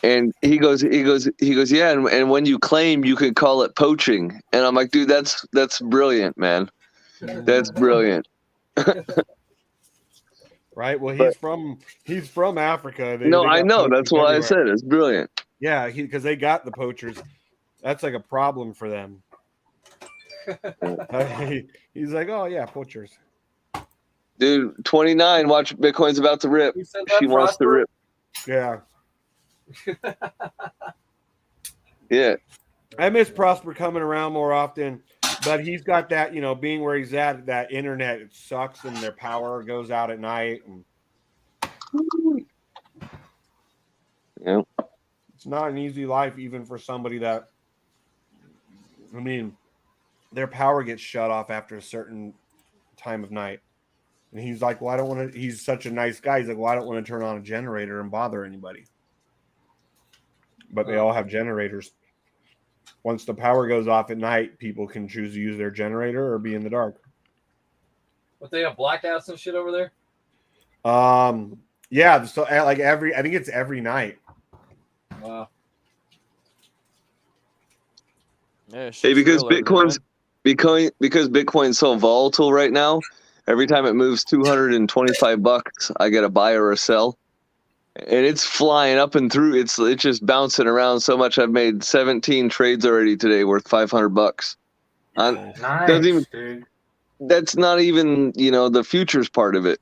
and he goes, yeah, and when you claim, you can call it poaching, and I'm like, dude, that's brilliant, man, that's brilliant. Right. Well, he's from Africa. I know. That's why I said it's brilliant. Yeah, because they got the poachers. That's a problem for them. He's like, oh yeah, poachers. Dude, 29. Watch, Bitcoin's about to rip. She wants to rip. Yeah. Yeah. I miss Prosper coming around more often, but he's got that, being where he's at, that internet, it sucks and their power goes out at night. And yeah. It's not an easy life, even for somebody that, their power gets shut off after a certain time of night. And he's like, well, I don't want to, he's such a nice guy. He's like, well, I don't want to turn on a generator and bother anybody. But they all have generators. Once the power goes off at night, people can choose to use their generator or be in the dark. But they have blackouts and shit over there? Yeah. So I think it's every night. Wow. Yeah, hey, because because Bitcoin's so volatile right now. Every time it moves $225, I get a buy or a sell, and it's flying up and through. It's just bouncing around so much. I've made 17 trades already today, worth $500. Nice, Even, dude. that's not even the futures part of it.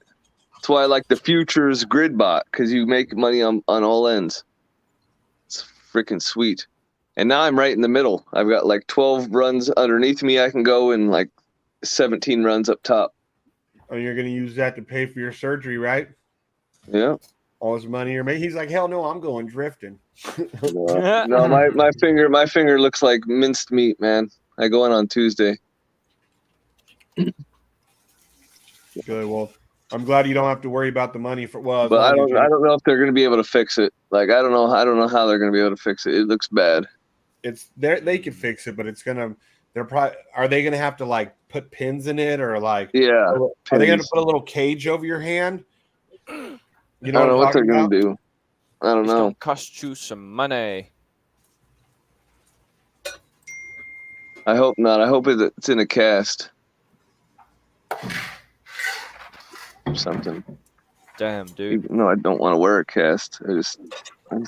That's why I like the futures grid bot, because you make money on all ends. It's freaking sweet. And now I'm right in the middle. I've got like 12 runs underneath me. I can go and like 17 runs up top. Oh, you're going to use that to pay for your surgery, right? Yeah. All his money you're making. He's like, hell no, I'm going drifting. No, my finger looks like minced meat, man. I go in on Tuesday. Good. Well, I'm glad you don't have to worry about the money for. Well, But I don't know if they're going to be able to fix it. Like I don't know how they're going to be able to fix it. It looks bad. It's there. They can fix it, but it's gonna. They're probably. Are they gonna have to like put pins in it or like? Yeah. Are they gonna put a little cage over your hand? You know I don't know what they're going to do. I don't It's know. gonna cost you some money. I hope not. I hope it's in a cast or something. Damn, dude. No, I don't want to wear a cast. I just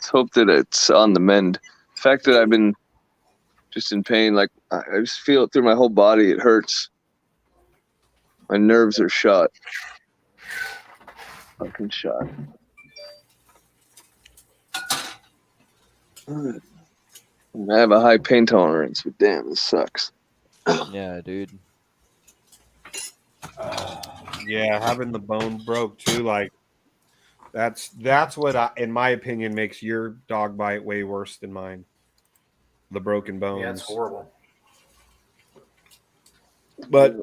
hope that it's on the mend. The fact that I've been just in pain, like I just feel it through my whole body. It hurts. My nerves are shot. Fucking shot. I have a high pain tolerance, but damn, this sucks. Yeah, dude. Yeah, having the bone broke too, like that's what in my opinion makes your dog bite way worse than mine. The broken bones. Yeah, it's horrible. But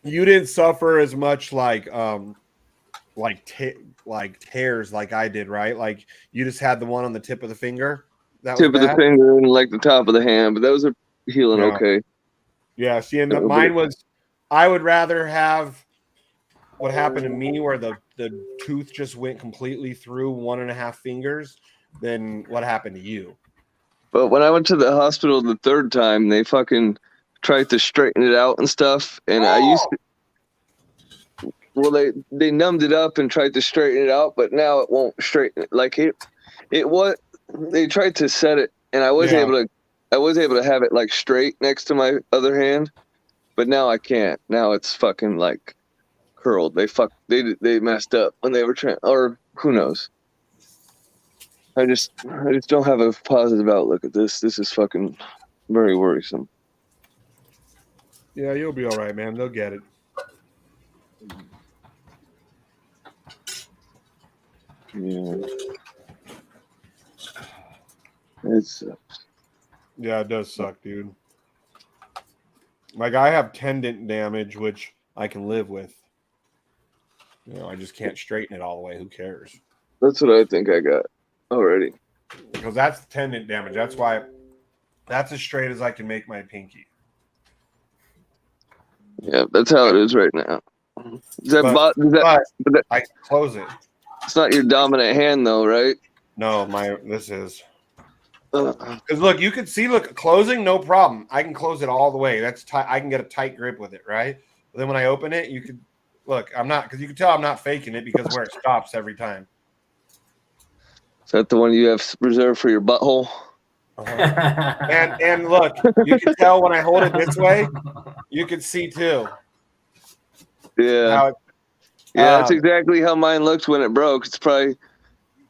you didn't suffer as much like tears like I did, right? Like you just had the one on the tip of the finger. That Tip was of the finger and like the top of the hand, but those are healing okay. Yeah, see, and mine was. I would rather have what happened to me, where the tooth just went completely through 1.5 fingers, than what happened to you. But when I went to the hospital the third time, they fucking tried to straighten it out and stuff, and I used to. Well, they numbed it up and tried to straighten it out, but now it won't straighten it. Like it was. They tried to set it, and I was able to have it like straight next to my other hand, but now I can't. Now it's fucking like curled. They messed up when they were trying, or who knows. I just don't have a positive outlook at this. This is fucking very worrisome. Yeah, you'll be all right, man. They'll get it. Yeah. It sucks. Yeah, it does suck, dude. Like I have tendon damage, which I can live with. I just can't straighten it all the way. Who cares? That's what I think I got already. Because that's tendon damage. That's why that's as straight as I can make my pinky. Yeah, that's how it is right now. But I can close it. It's not your dominant hand though, right? No, this is. Because look, you can see, closing, no problem. I can close it all the way. That's tight. I can get a tight grip with it, right? But then when I open it, you can look. I'm not, because you can tell I'm not faking it because where it stops every time. Is that the one you have reserved for your butthole? And look, you can tell when I hold it this way, you can see too. Yeah. That's exactly how mine looked when it broke. It's probably.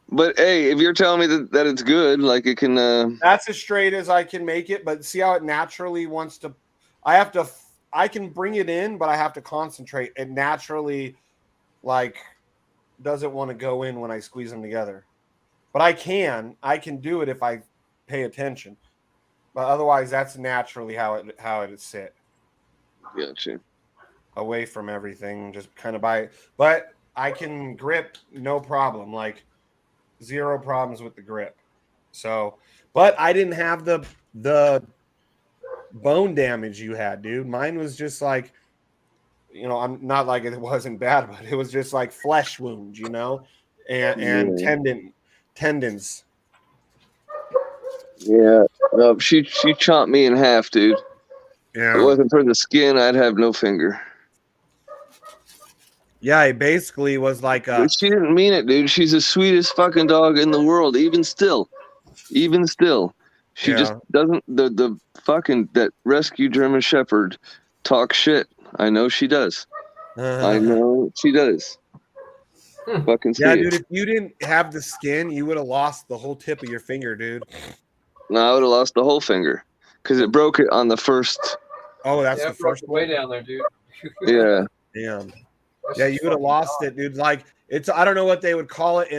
But hey, if you're telling me that it's good, like it can. That's as straight as I can make it, but see how it naturally wants to. I can bring it in, but I have to concentrate. It naturally, doesn't want to go in when I squeeze them together. But I can do it if I pay attention. But otherwise, that's naturally how it is sit. Gotcha. Away from everything, just kind of by. But I can grip, no problem. Zero problems with the grip. So, but I didn't have the bone damage you had, dude. Mine was just I'm not like it wasn't bad, but it was just like flesh wounds, and tendons. Yeah, no, she chopped me in half, dude. Yeah. it wasn't for the skin, I'd have no finger. Yeah, he basically was like But she didn't mean it, dude. She's the sweetest fucking dog in the world, even still. Even still. She just yeah. doesn't the fucking that rescue German Shepherd talk shit. I know she does. I know she does. Fucking Yeah, see dude, it. if you didn't have the skin, you would have lost the whole tip of your finger, dude. No, I would have lost the whole finger. Because it broke it on the first. Oh, that's Yeah, the it broke first way one? down there, dude. Yeah. Damn. That's Yeah, just you would have fucking lost dog. it, dude. Like it's I don't know what they would call it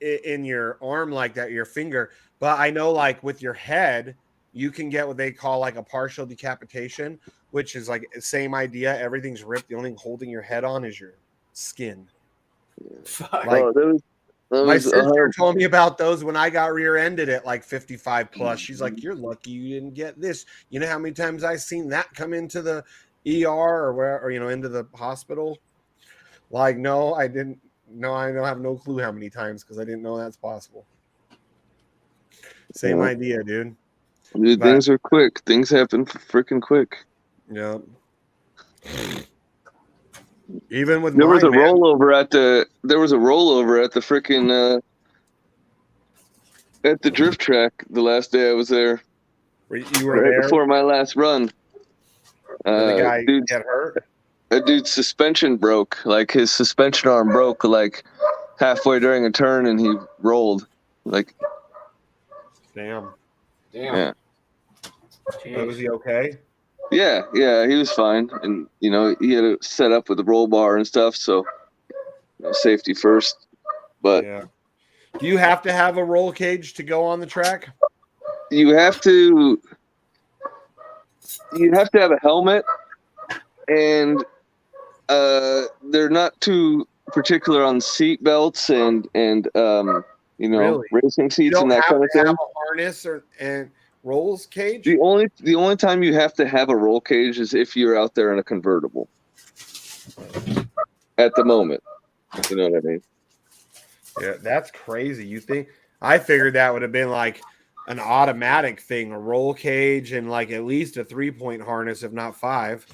in your arm like that, your finger, but I know like with your head, you can get what they call like a partial decapitation, which is like same idea. Everything's ripped. The only thing holding your head on is your skin. Fuck. Like Oh, that my was sister told me about those when I got rear-ended at like 55 plus. She's like, "You're lucky you didn't get this." You know how many times I've seen that come into the ER or into the hospital? Like, no, I didn't. No, I don't have no clue how many times because I didn't know that's possible. Same idea, dude. dude, But things are quick. Things happen freaking quick. yeah, even with There was a mine, man. rollover at the freaking at the drift track the last day I was there. You were Right there before my last run. when the guy Dude, get hurt. a dude's suspension broke. Like his suspension arm broke like halfway during a turn, and he rolled. Like, Damn. yeah, But was he okay? yeah, he was fine, and he had it set up with the roll bar and stuff, so safety first. But Yeah. Do you have to have a roll cage to go on the track? you have to have a helmet, and they're not too particular on seat belts and Really? racing You seats and don't that have kind of to have thing. a harness and rolls cage? The only time you have to have a roll cage is if you're out there in a convertible. At the moment, you know what I mean? Yeah, that's crazy. You think I figured that would have been like an automatic thing, a roll cage and like at least a 3-point harness, if not 5.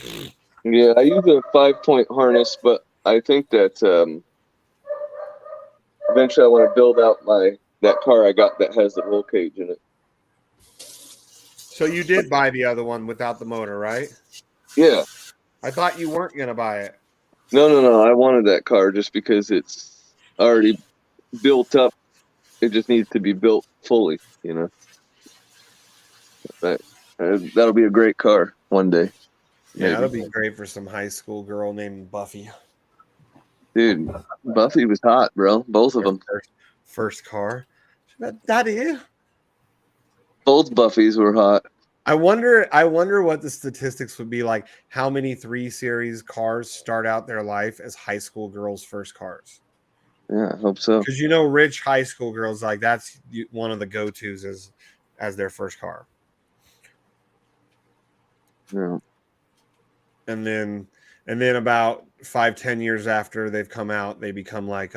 Yeah, I use a 5-point harness, but I think that eventually I want to build out that car I got that has the roll cage in it. So you did buy the other one without the motor, right? Yeah. I thought you weren't gonna buy it. No. I wanted that car just because it's already built up. It just needs to be built fully, But that'll be a great car one day. Yeah, Maybe. that'll be great for some high school girl named Buffy. Dude, Buffy was hot, bro. Both of them. First car. Daddy. Both Buffys were hot. I wonder what the statistics would be like. How many 3 Series cars start out their life as high school girls' first cars? Yeah, I hope so. Because rich high school girls, like that's one of the go-tos as their first car. Yeah. And then about 5-10 years after they've come out, they become like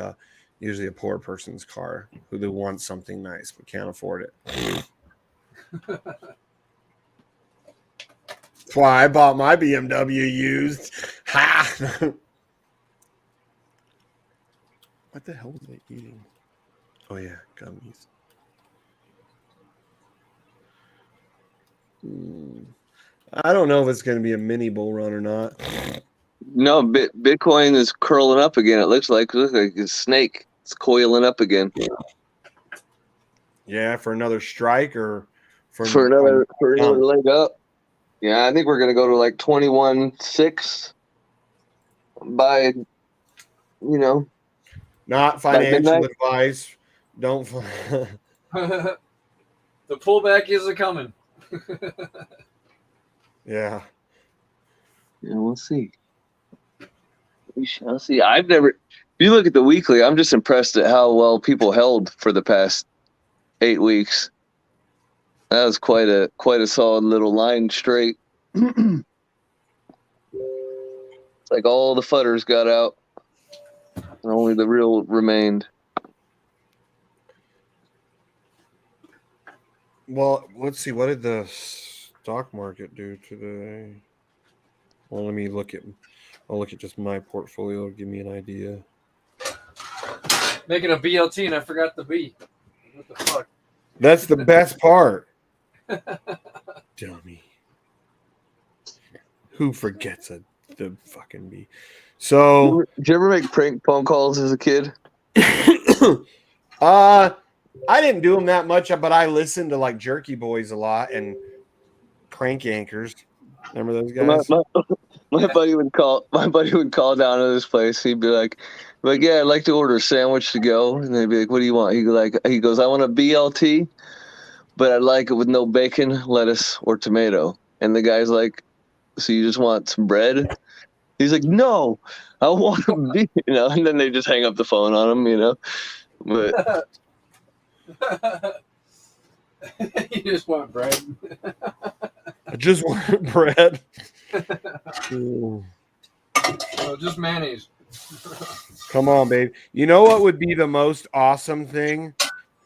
usually a poor person's car who wants something nice but can't afford it. That's why I bought my BMW used. Ha! What the hell was I eating? Oh yeah, gummies. I don't know if it's going to be a mini bull run or not. No, Bitcoin is curling up again. It looks like a snake. It's coiling up again. Yeah, for another strike or for another leg up. Yeah, I think we're gonna go to like 21.6 by not financial advice. Don't. The pullback isn't coming. Yeah. Yeah, we'll see. We shall see. If you look at the weekly, I'm just impressed at how well people held for the past 8 weeks. That was quite a solid little line straight. It's like all the fudders got out, and only the real remained. Well, let's see. What did the stock market do today? Well, let me look at. I'll look at just my portfolio to give me an idea. Making a BLT and I forgot the B. What the fuck? That's the best part. Dummy. Who forgets the fucking B? So, Did you ever make prank phone calls as a kid? I didn't do them that much, but I listened to like Jerky Boys a lot and Crank Anchors. Remember those guys? My buddy would call. My buddy would call down to this place. He'd be like, yeah, I'd like to order a sandwich to go. And they'd be like, what do you want? He goes, I want a BLT, but I'd like it with no bacon, lettuce, or tomato. And the guy's like, so you just want some bread? He's like, no, I want a B. And then they just hang up the phone on him. But You just want bread. I just want bread. Oh, just mayonnaise. Come on, babe. You know what would be the most awesome thing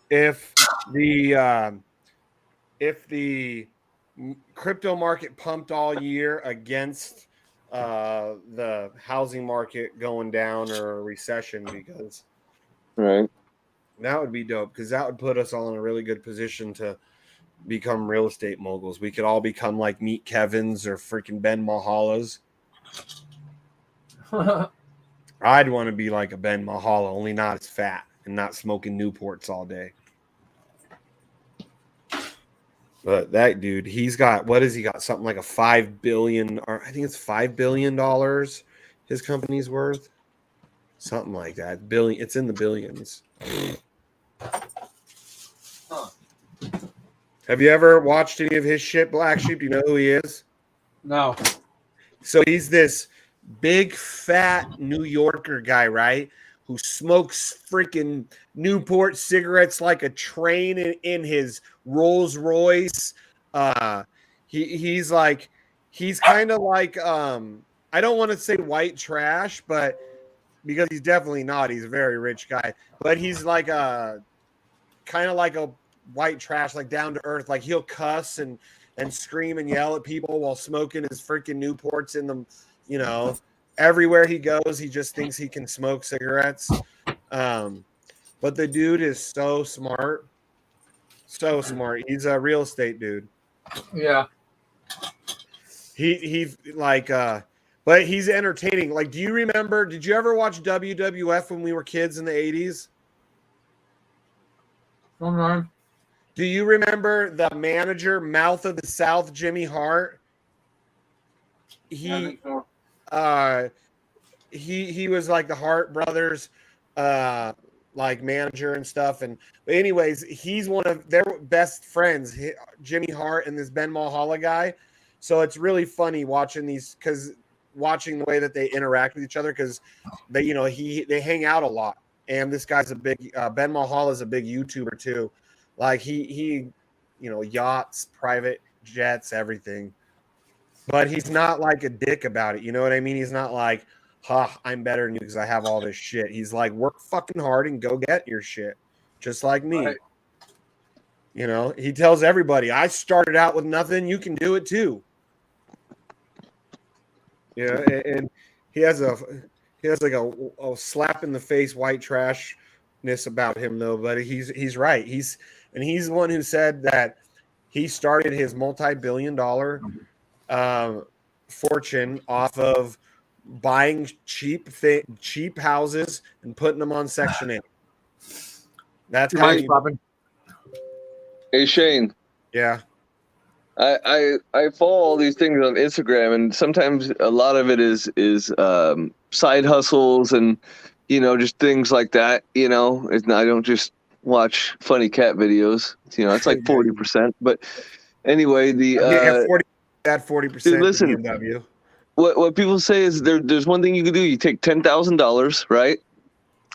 if the crypto market pumped all year against the housing market going down or a recession, because right. That would be dope, because that would put us all in a really good position to become real estate moguls. We could all become like Meet Kevins or freaking Ben Mahalas. I'd want to be like a Ben Mahala, only not as fat and not smoking Newports all day. But that dude, he's got, what has he got? Something like a $5 billion, or I think it's $5 billion his company's worth. Something like that. Billion, it's in the billions. Have you ever watched any of his shit, Black Sheep? Do you know who he is? No. So he's this big, fat New Yorker guy, right? Who smokes freaking Newport cigarettes like a train in his Rolls Royce. He's kind of like, I don't want to say white trash, but because he's definitely not. He's a very rich guy, but he's like kind of like a white trash, like down to earth. Like he'll cuss and scream and yell at people while smoking his freaking Newports in the, everywhere he goes, he just thinks he can smoke cigarettes. But the dude is so smart. So smart. He's a real estate dude. Yeah. He's like, but he's entertaining. Like, did you ever watch WWF when we were kids in the 80s? Sometimes. Do you remember the manager, Mouth of the South, Jimmy Hart? He was like the Hart brothers, like manager and stuff. But anyways, he's one of their best friends, Jimmy Hart and this Ben Mahala guy. So it's really funny watching watching the way that they interact with each other, because they hang out a lot. And this guy's a big Ben Mahala is a big YouTuber too. Like he yachts, private jets, everything. But he's not like a dick about it. You know what I mean? He's not like, I'm better than you because I have all this shit. He's like, work fucking hard and go get your shit. Just like me. Right. He tells everybody, I started out with nothing. You can do it too. Yeah. And he has like a slap in the face white trashness about him though. But he's right. He's the one who said that he started his multi-billion-dollar fortune off of buying cheap houses and putting them on Section 8. That's how you popping. Hey Shane. Yeah. I follow all these things on Instagram, and sometimes a lot of it is side hustles and just things like that. I don't just watch funny cat videos. It's like 40%. But anyway, that 40%. Listen, BMW. What people say is there's one thing you can do. You take $10,000, right?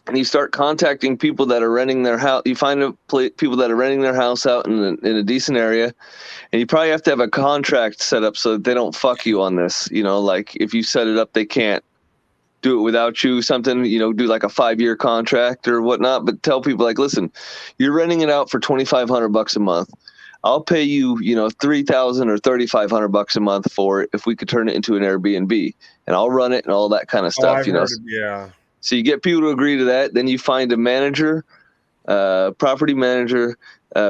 And you start contacting people that are renting their house. You find people that are renting their house out in a decent area, and you probably have to have a contract set up so that they don't fuck you on this. Like if you set it up, they can't do it without you. Something, do like a 5-year contract or whatnot. But tell people like, listen, you're renting it out for $2,500 a month. I'll pay you, $3,000 or $3,500 a month for it if we could turn it into an Airbnb, and I'll run it and all that kind of stuff. I've heard yeah. So you get people to agree to that. Then you find a manager, property manager,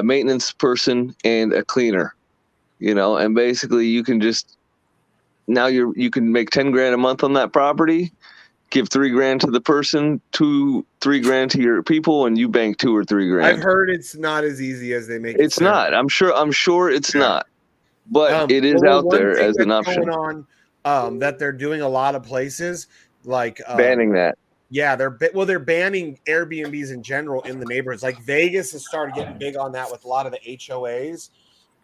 maintenance person, and a cleaner. And basically you can just you can make 10 grand a month on that property. Give 3 grand to the person, 3 grand to your people, and you bank 2 or 3 grand. I've heard it's not as easy as they make it. It's not. I'm sure it's not, but it is out there as an option. Going on, that they're doing a lot of places, like banning that. Yeah, they're banning Airbnbs in general in the neighborhoods. Like Vegas has started getting big on that with a lot of the HOAs.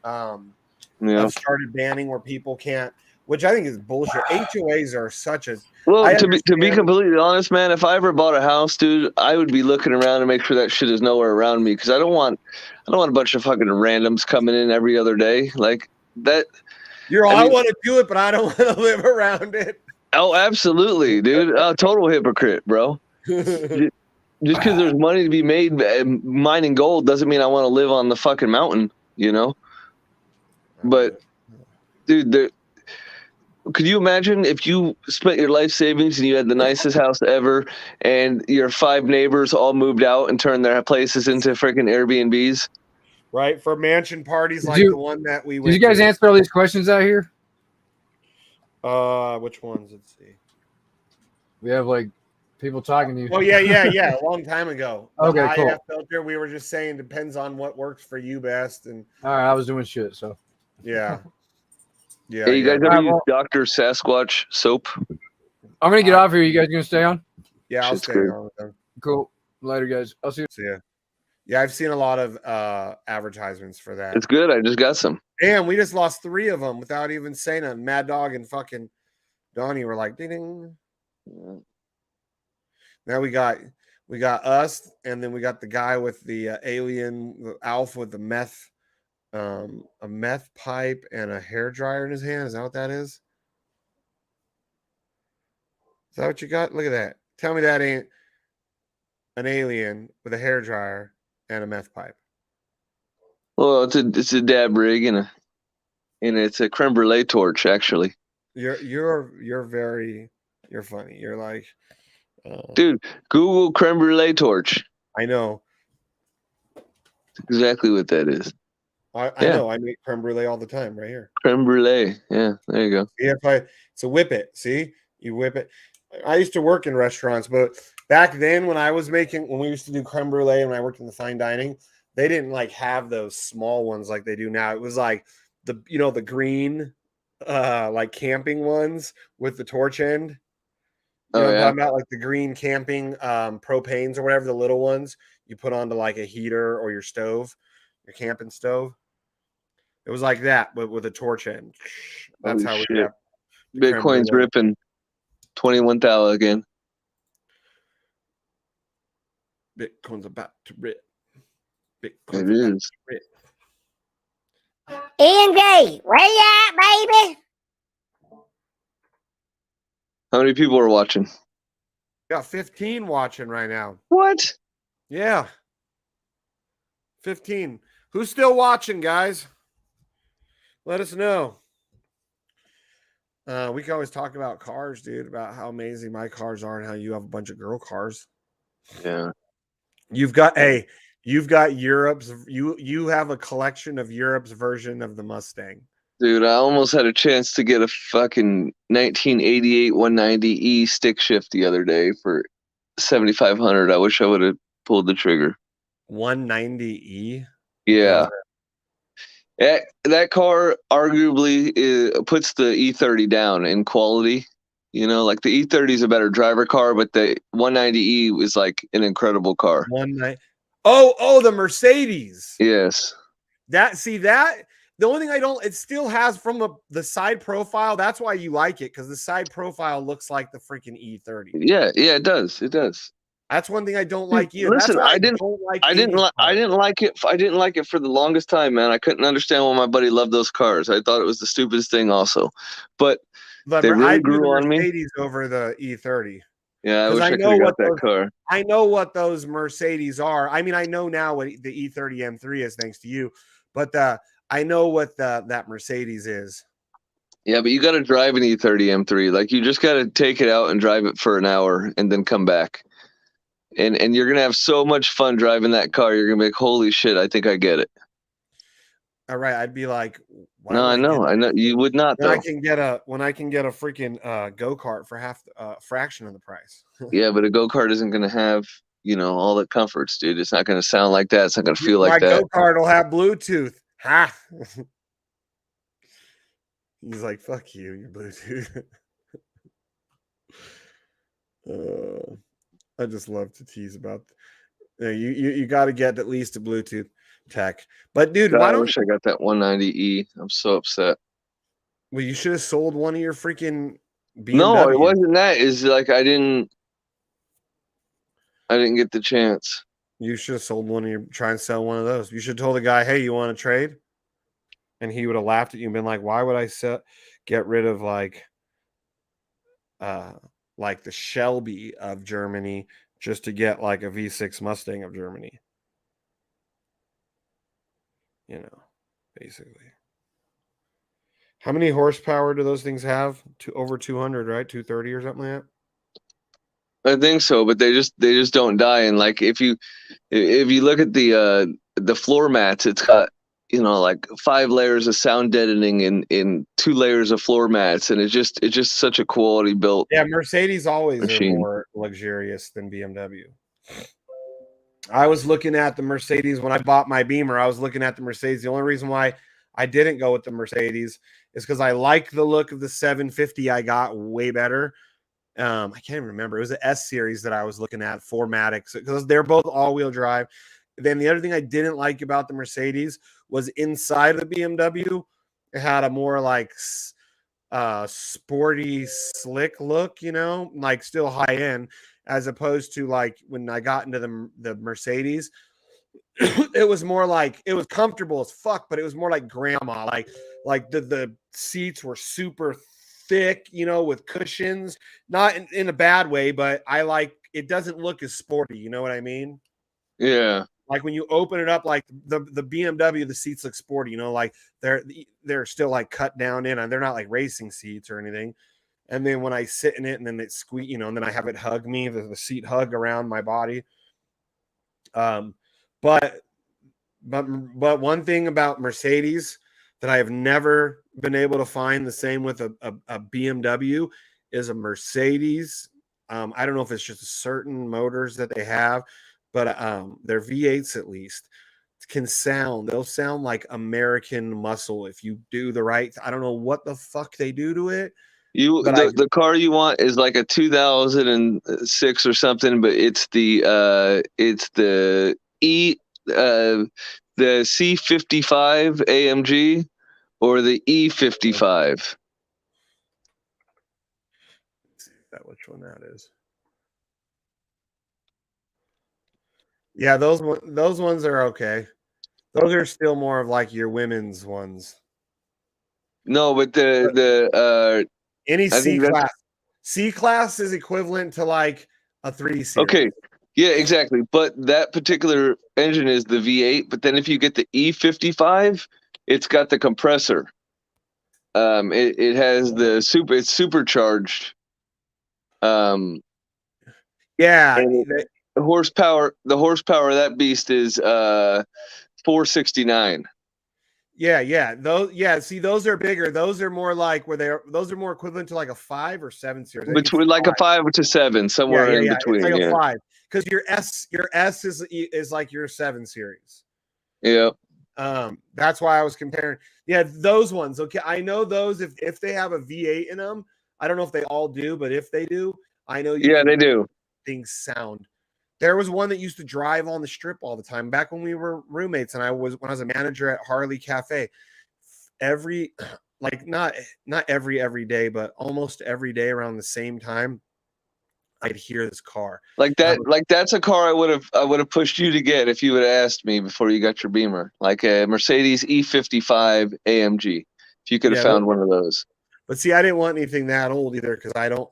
Have started banning where people can't, which I think is bullshit. HOAs are such a to be completely honest, man, if I ever bought a house, dude, I would be looking around to make sure that shit is nowhere around me, because I don't want a bunch of fucking randoms coming in every other day like that. I want to do it, but I don't want to live around it. Oh, absolutely, dude. Total hypocrite, bro. Just because there's money to be made mining gold doesn't mean I want to live on the fucking mountain, But, dude, could you imagine if you spent your life savings and you had the nicest house ever, and your 5 neighbors all moved out and turned their places into freaking Airbnbs? Right, for mansion parties the one that we went. Did you guys answer all these questions out here? Which ones? Let's see. We have people talking to you. Oh yeah. A long time ago. Okay, cool. Filter. We were just saying depends on what works for you best. And all right, I was doing shit. So yeah. Yeah. Hey, you guys ever use Dr. Sasquatch soap? I'm gonna get off here. You guys gonna stay on? Yeah, I'll stay on with them. Cool. Later, guys. I'll see you. See ya. Yeah, I've seen a lot of advertisements for that. It's good. I just got some. Damn, we just lost 3 of them without even saying it. Mad Dog and fucking Donnie were like, ding, ding. Now we got us, and then we got the guy with the alien Alf with the meth, a meth pipe and a hair dryer in his hand. Is that what that is? Is that what you got? Look at that. Tell me that ain't an alien with a hair dryer and a meth pipe. Well, it's a dab rig and it's a creme brulee torch, actually. You're funny. You're like, dude, Google creme brulee torch. I know. That's exactly what that is. I know. I make creme brulee all the time right here. Creme brulee. Yeah, there you go. Yeah, it's a whip it. See, you whip it. I used to work in restaurants, but back then when we used to do creme brulee and I worked in the fine dining, they didn't have those small ones like they do now. It was like the green camping ones with the torch end. You know what I'm talking about? Like the green camping propanes or whatever, the little ones you put onto a heater or your stove, your camping stove. It was like that, but with a torch end. That's how we got Bitcoin's ripping. 21,000 again. Bitcoin's about to rip. It is. Ian Gay, where you at, baby? How many people are watching? Got 15 watching right now. What? Yeah. 15. Who's still watching, guys? Let us know. We can always talk about cars, dude, about how amazing my cars are and how you have a bunch of girl cars. Yeah. You've got Europe's, you have a collection of Europe's version of the Mustang. Dude, I almost had a chance to get a fucking 1988 190E stick shift the other day for $7,500. I wish I would have pulled the trigger. 190E? Yeah. That car arguably puts the E30 down in quality. The E30 is a better driver car, but the 190E is an incredible car. Oh, the Mercedes. Yes. The only thing it still has from the side profile. That's why you like it, because the side profile looks like the freaking E30. Yeah, it does. It does. That's one thing I don't like either. Listen, I didn't like it for the longest time, man. I couldn't understand why my buddy loved those cars. I thought it was the stupidest thing also. But they really grew on me. Mercedes over the E30. Yeah, I wish I could have got that car. I know what those Mercedes are. I mean, I know now what the E30 M3 is thanks to you. But I know what that Mercedes is. Yeah, but you got to drive an E30 M3. Like you just got to take it out and drive it for an hour and then come back. And you're gonna have so much fun driving that car. You're gonna be like, holy shit, I think I get it. All right, I'd be like, why No, would I know. You would not when though. I can get a freaking go-kart for half fraction of the price. Yeah, but a go-kart isn't gonna have, all the comforts, dude. It's not gonna sound like that. It's not gonna feel My like that. go-kart will have Bluetooth. Ha! He's like, fuck you, your Bluetooth. I just love to tease about. You got to get at least a Bluetooth tech. But dude, God, why I don't? wish I got that 190E. I'm so upset. Well, you should have sold one of your freaking BMW. No, it wasn't that. Is like I didn't get the chance. You should have sold one of your. Try and sell one of those. You should have told the guy, "Hey, you want to trade?" And he would have laughed at you and been like, "Why would I get rid of like the Shelby of Germany just to get like a V6 Mustang of Germany?" Basically. How many horsepower do those things have? Over 200, right? 230 or something like I think so, but they just don't die. And like if you look at the floor mats, it's got like 5 layers of sound deadening in 2 layers of floor mats, and it's just such a quality built. Yeah, Mercedes always machine. are more luxurious than BMW. I was looking at the Mercedes when I bought my Beamer. I was looking at the Mercedes. The only reason why I didn't go with the Mercedes is because I like the look of the 750 I got way better. I can't even remember. It was the S series that I was looking at, 4MATIC, because they're both all-wheel drive. Then the other thing I didn't like about the Mercedes was inside of the BMW, it had a more like sporty, slick look, like still high end, as opposed to like when I got into the Mercedes, it was more like it was comfortable as fuck, but it was more like grandma, like the seats were super thick, with cushions, not in a bad way, but I like it doesn't look as sporty, you know what I mean? Yeah. Like when you open it up, like the BMW, the seats look sporty, like they're still like cut down in, and they're not like racing seats or anything. And then when I sit in it, and then it squeak, and then I have it hug me, the seat hug around my body. But one thing about Mercedes that I have never been able to find the same with a BMW is a Mercedes. I don't know if it's just certain motors that they have, but their V8s at least they'll sound like American muscle if you do the right. I don't know what the fuck they do to it. The car you want is like a 2006 or something, but it's the C55 AMG or the E55. Let's see which one that is. Yeah, those ones are okay. Those are still more of like your women's ones. No, but any C class is equivalent to like a 3 series. Okay. Yeah, exactly. But that particular engine is the V8. But then if you get the E55, it's got the compressor. It has it's supercharged. Yeah. The horsepower of that beast is 469. Yeah. See, those are bigger. Those are more like those are more equivalent to like a 5 or 7 series. Between like a 5 to 7, somewhere in between. It's like a 5. Because your S is like your 7 series. Yeah. That's why I was comparing. Yeah, those ones. Okay, I know those if they have a V8 in them. I don't know if they all do, but if they do, I know they do. Things sound. There was one that used to drive on the strip all the time back when we were roommates, and when I was a manager at Harley Cafe. Not every day, but almost every day around the same time, I'd hear this car. Like that's a car I would have pushed you to get if you would have asked me before you got your Beamer. Like a Mercedes E55 AMG. If you could have found one of those. But see, I didn't want anything that old either because I want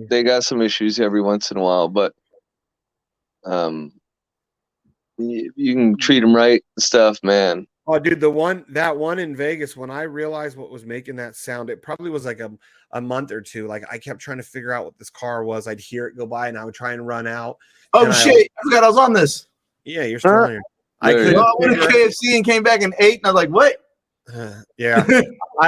they got some issues every once in a while, but You can treat them right and stuff, man. Oh, dude, that one in Vegas, when I realized what was making that sound, it probably was like a month or two. Like I kept trying to figure out what this car was. I'd hear it go by and I would try and run out. Oh shit! I forgot I was on this. Yeah, you're still on here. I There you couldn't. I went to KFC and came back and ate, and I was like, "What?" Yeah,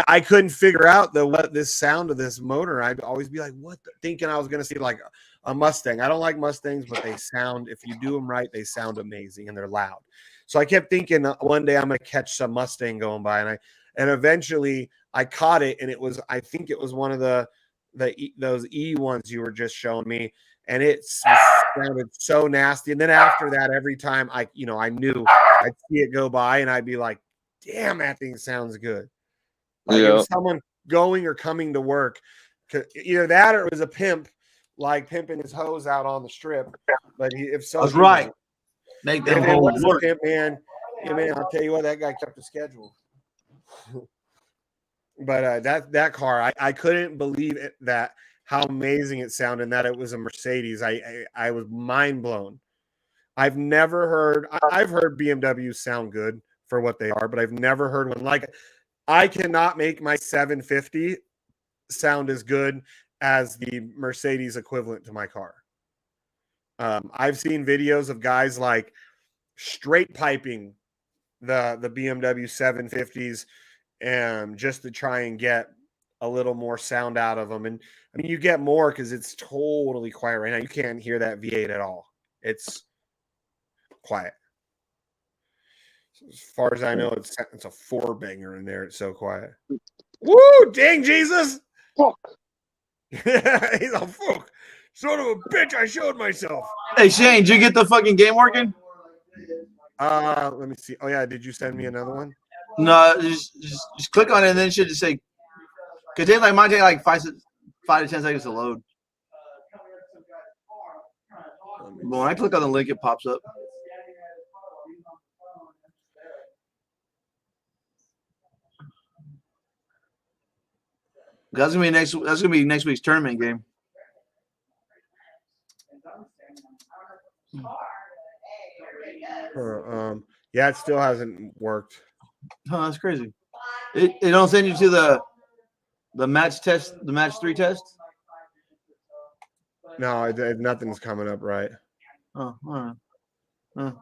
I couldn't figure out what this sound of this motor. I'd always be like, "What?" Thinking I was gonna see like a Mustang. I don't like Mustangs, but they sound, if you do them right, they sound amazing and they're loud. So I kept thinking one day I'm gonna catch some Mustang going by, and eventually I caught it, and I think it was one of those E ones you were just showing me, and it sounded so nasty. And then after that, every time I knew I'd see it go by, and I'd be like, damn, that thing sounds good. Like it was someone going or coming to work, either that or it was a pimp, like pimping his hose out on the strip. But if so, that's right. Make that whole work, pimp, man. Yeah, man, I'll tell you what, that guy kept the schedule. But that car, I couldn't believe it, that how amazing it sounded, and that it was a Mercedes. I was mind blown. I've heard BMWs sound good for what they are, but I've never heard one like. I cannot make my 750 sound as good as the Mercedes equivalent to my car. I've seen videos of guys like straight piping the BMW 750s, just to try and get a little more sound out of them. And I mean, you get more because it's totally quiet right now. You can't hear that V8 at all. It's quiet. As far as I know, it's a 4-banger in there. It's so quiet. Woo! Dang, Jesus! Fuck. He's a fuck. Son of a bitch, I showed myself. Hey, Shane, did you get the fucking game working? Let me see. Oh, yeah. Did you send me another one? No, just click on it and then it should just say, because it might take like 5 to 10 seconds to load. But when I click on the link, it pops up. That's gonna be next week's tournament game. Yeah, it still hasn't worked. Oh, that's crazy. It don't send you to the match test, the match 3 test. No, nothing's coming up right. Oh, all right.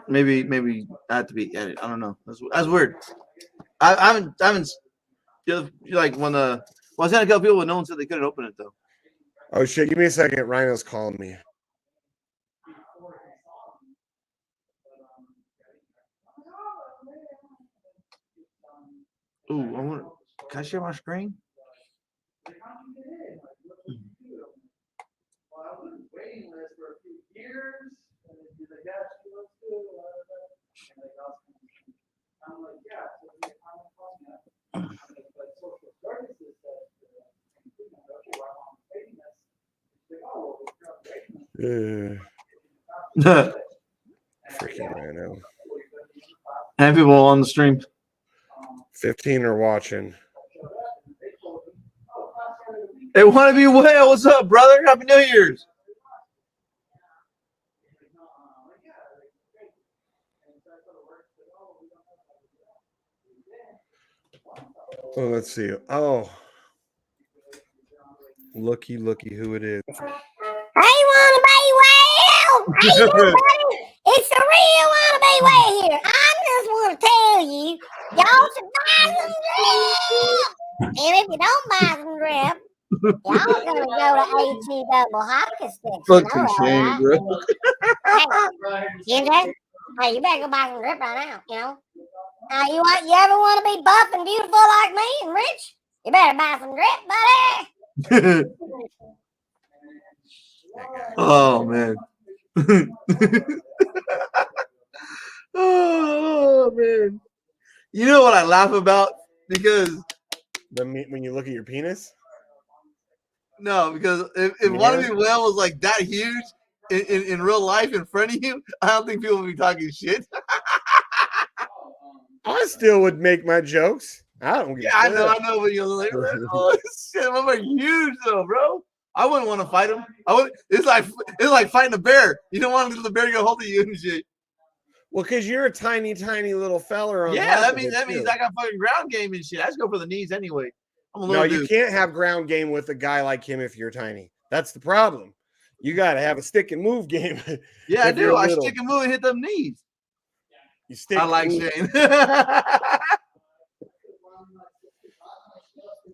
Maybe I have to be edit. I don't know. That's weird. I haven't. Like when I was trying to tell people, but no one said they couldn't open it though. Oh shit! Give me a second. Rhino's calling me. Ooh, can I share my screen? Freaking Rhino. And people on the stream. 15 are watching. Hey, wanna be well? What's up, brother? Happy New Year's. Oh, let's see. Oh, looky who it is. Hey, wanna be well? Hey, buddy. It's the real wanna be well here. I just want to tell you, y'all should buy some drip. And if you don't buy some drip, y'all gonna go to HE double hockey sticks. Fucking shame, bro. Hey, Ginger, hey, you better go buy some drip right now. You ever want to be buff and beautiful like me and rich? You better buy some drip, buddy. Oh man. Oh man. You know what I laugh about? Because when you look at your penis? No, because if Wanna Be Well was like that huge in real life in front of you, I don't think people would be talking shit. I still would make my jokes. I don't get I know, but you're like, oh shit, I'm like huge though, bro. I wouldn't want to fight him. It's like fighting a bear. You don't want the bear to get a hold of you and shit. Well, because you're a tiny little feller. Yeah, that means I got fucking ground game and shit. I just go for the knees anyway. I'm a little you dude. can't have ground game with a guy like him if you're tiny. That's the problem. You got to have a stick and move game. Yeah, I do. I stick and move and hit them knees. You stick. I like Shane.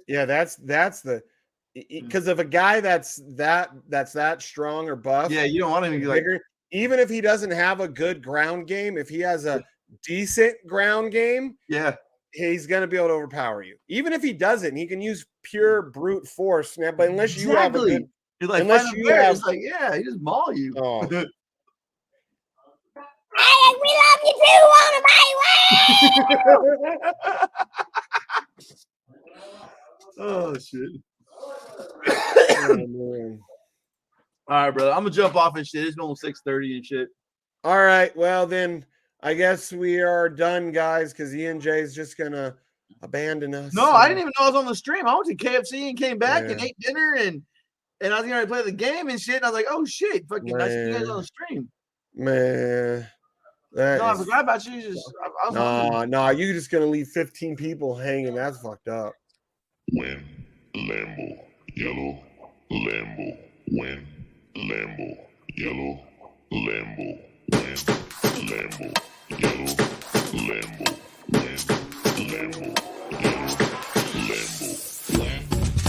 Yeah, that's the because of a guy that's that strong or buff. Yeah, you don't want him to be like bigger. Even if he doesn't have a good ground game, if he has a decent ground game, yeah, he's gonna be able to overpower you. Even if he doesn't, he can use pure brute force. But unless you have a good, you're like, unless you have, it's like, yeah, he just maul you. Oh. Hey, we love you too, wanna Oh shit. Oh, man. All right, brother. I'm gonna jump off and shit. It's almost 6:30 and shit. All right. Well, then I guess we are done, guys, because ENJ is just gonna abandon us. No, I didn't even know I was on the stream. I went to KFC and came back and ate dinner and I was gonna play the game and shit. And I was like, oh shit, fucking nice to see you guys on the stream. Man. I forgot about you. Nah, you just gonna leave 15 people hanging. That's fucked up. Win, Lambo, yellow, Lambo, win, Lambo, yellow, Lambo, win, Lambo, yellow, Lambo, win, Lambo, yellow, Lambo, win,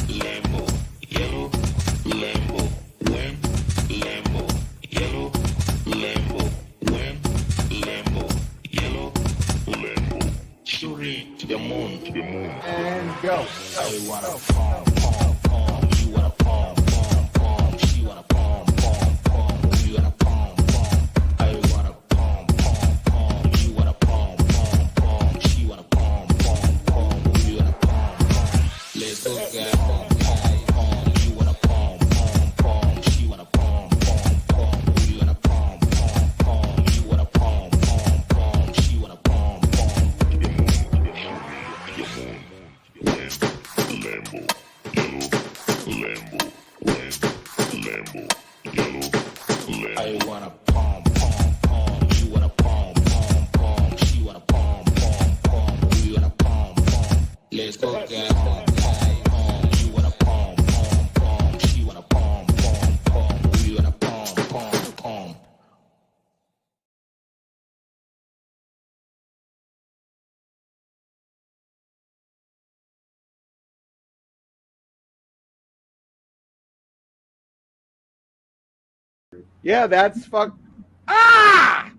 Lambo, yellow, Lambo, win, Lambo, yellow, Lambo, win, Lambo, yellow, Lambo, shooting to the moon, And go. I wanna palm, palm, palm. You wanna palm, palm, palm. She wanna palm, palm, palm. You wanna palm, palm. I wanna palm, palm, palm. You wanna palm, palm, palm. She wanna palm, palm, palm. You wanna palm, palm. Let's go get palm, palm, palm. You wanna palm, palm, palm. She wanna palm, palm, palm. You wanna palm, palm, palm. You wanna palm, palm, palm. She wanna palm, palm. Win, Lambo, yellow, Lambo, win, Lambo, yellow, Lambo. I wanna palm, palm, palm. You wanna palm, palm, palm. She wanna palm, palm, palm. We wanna palm, palm. Let's go get palm, palm, palm. You wanna palm, palm, palm. She wanna palm, palm, palm. We wanna palm, palm, palm. Yeah, that's fuck. Ah!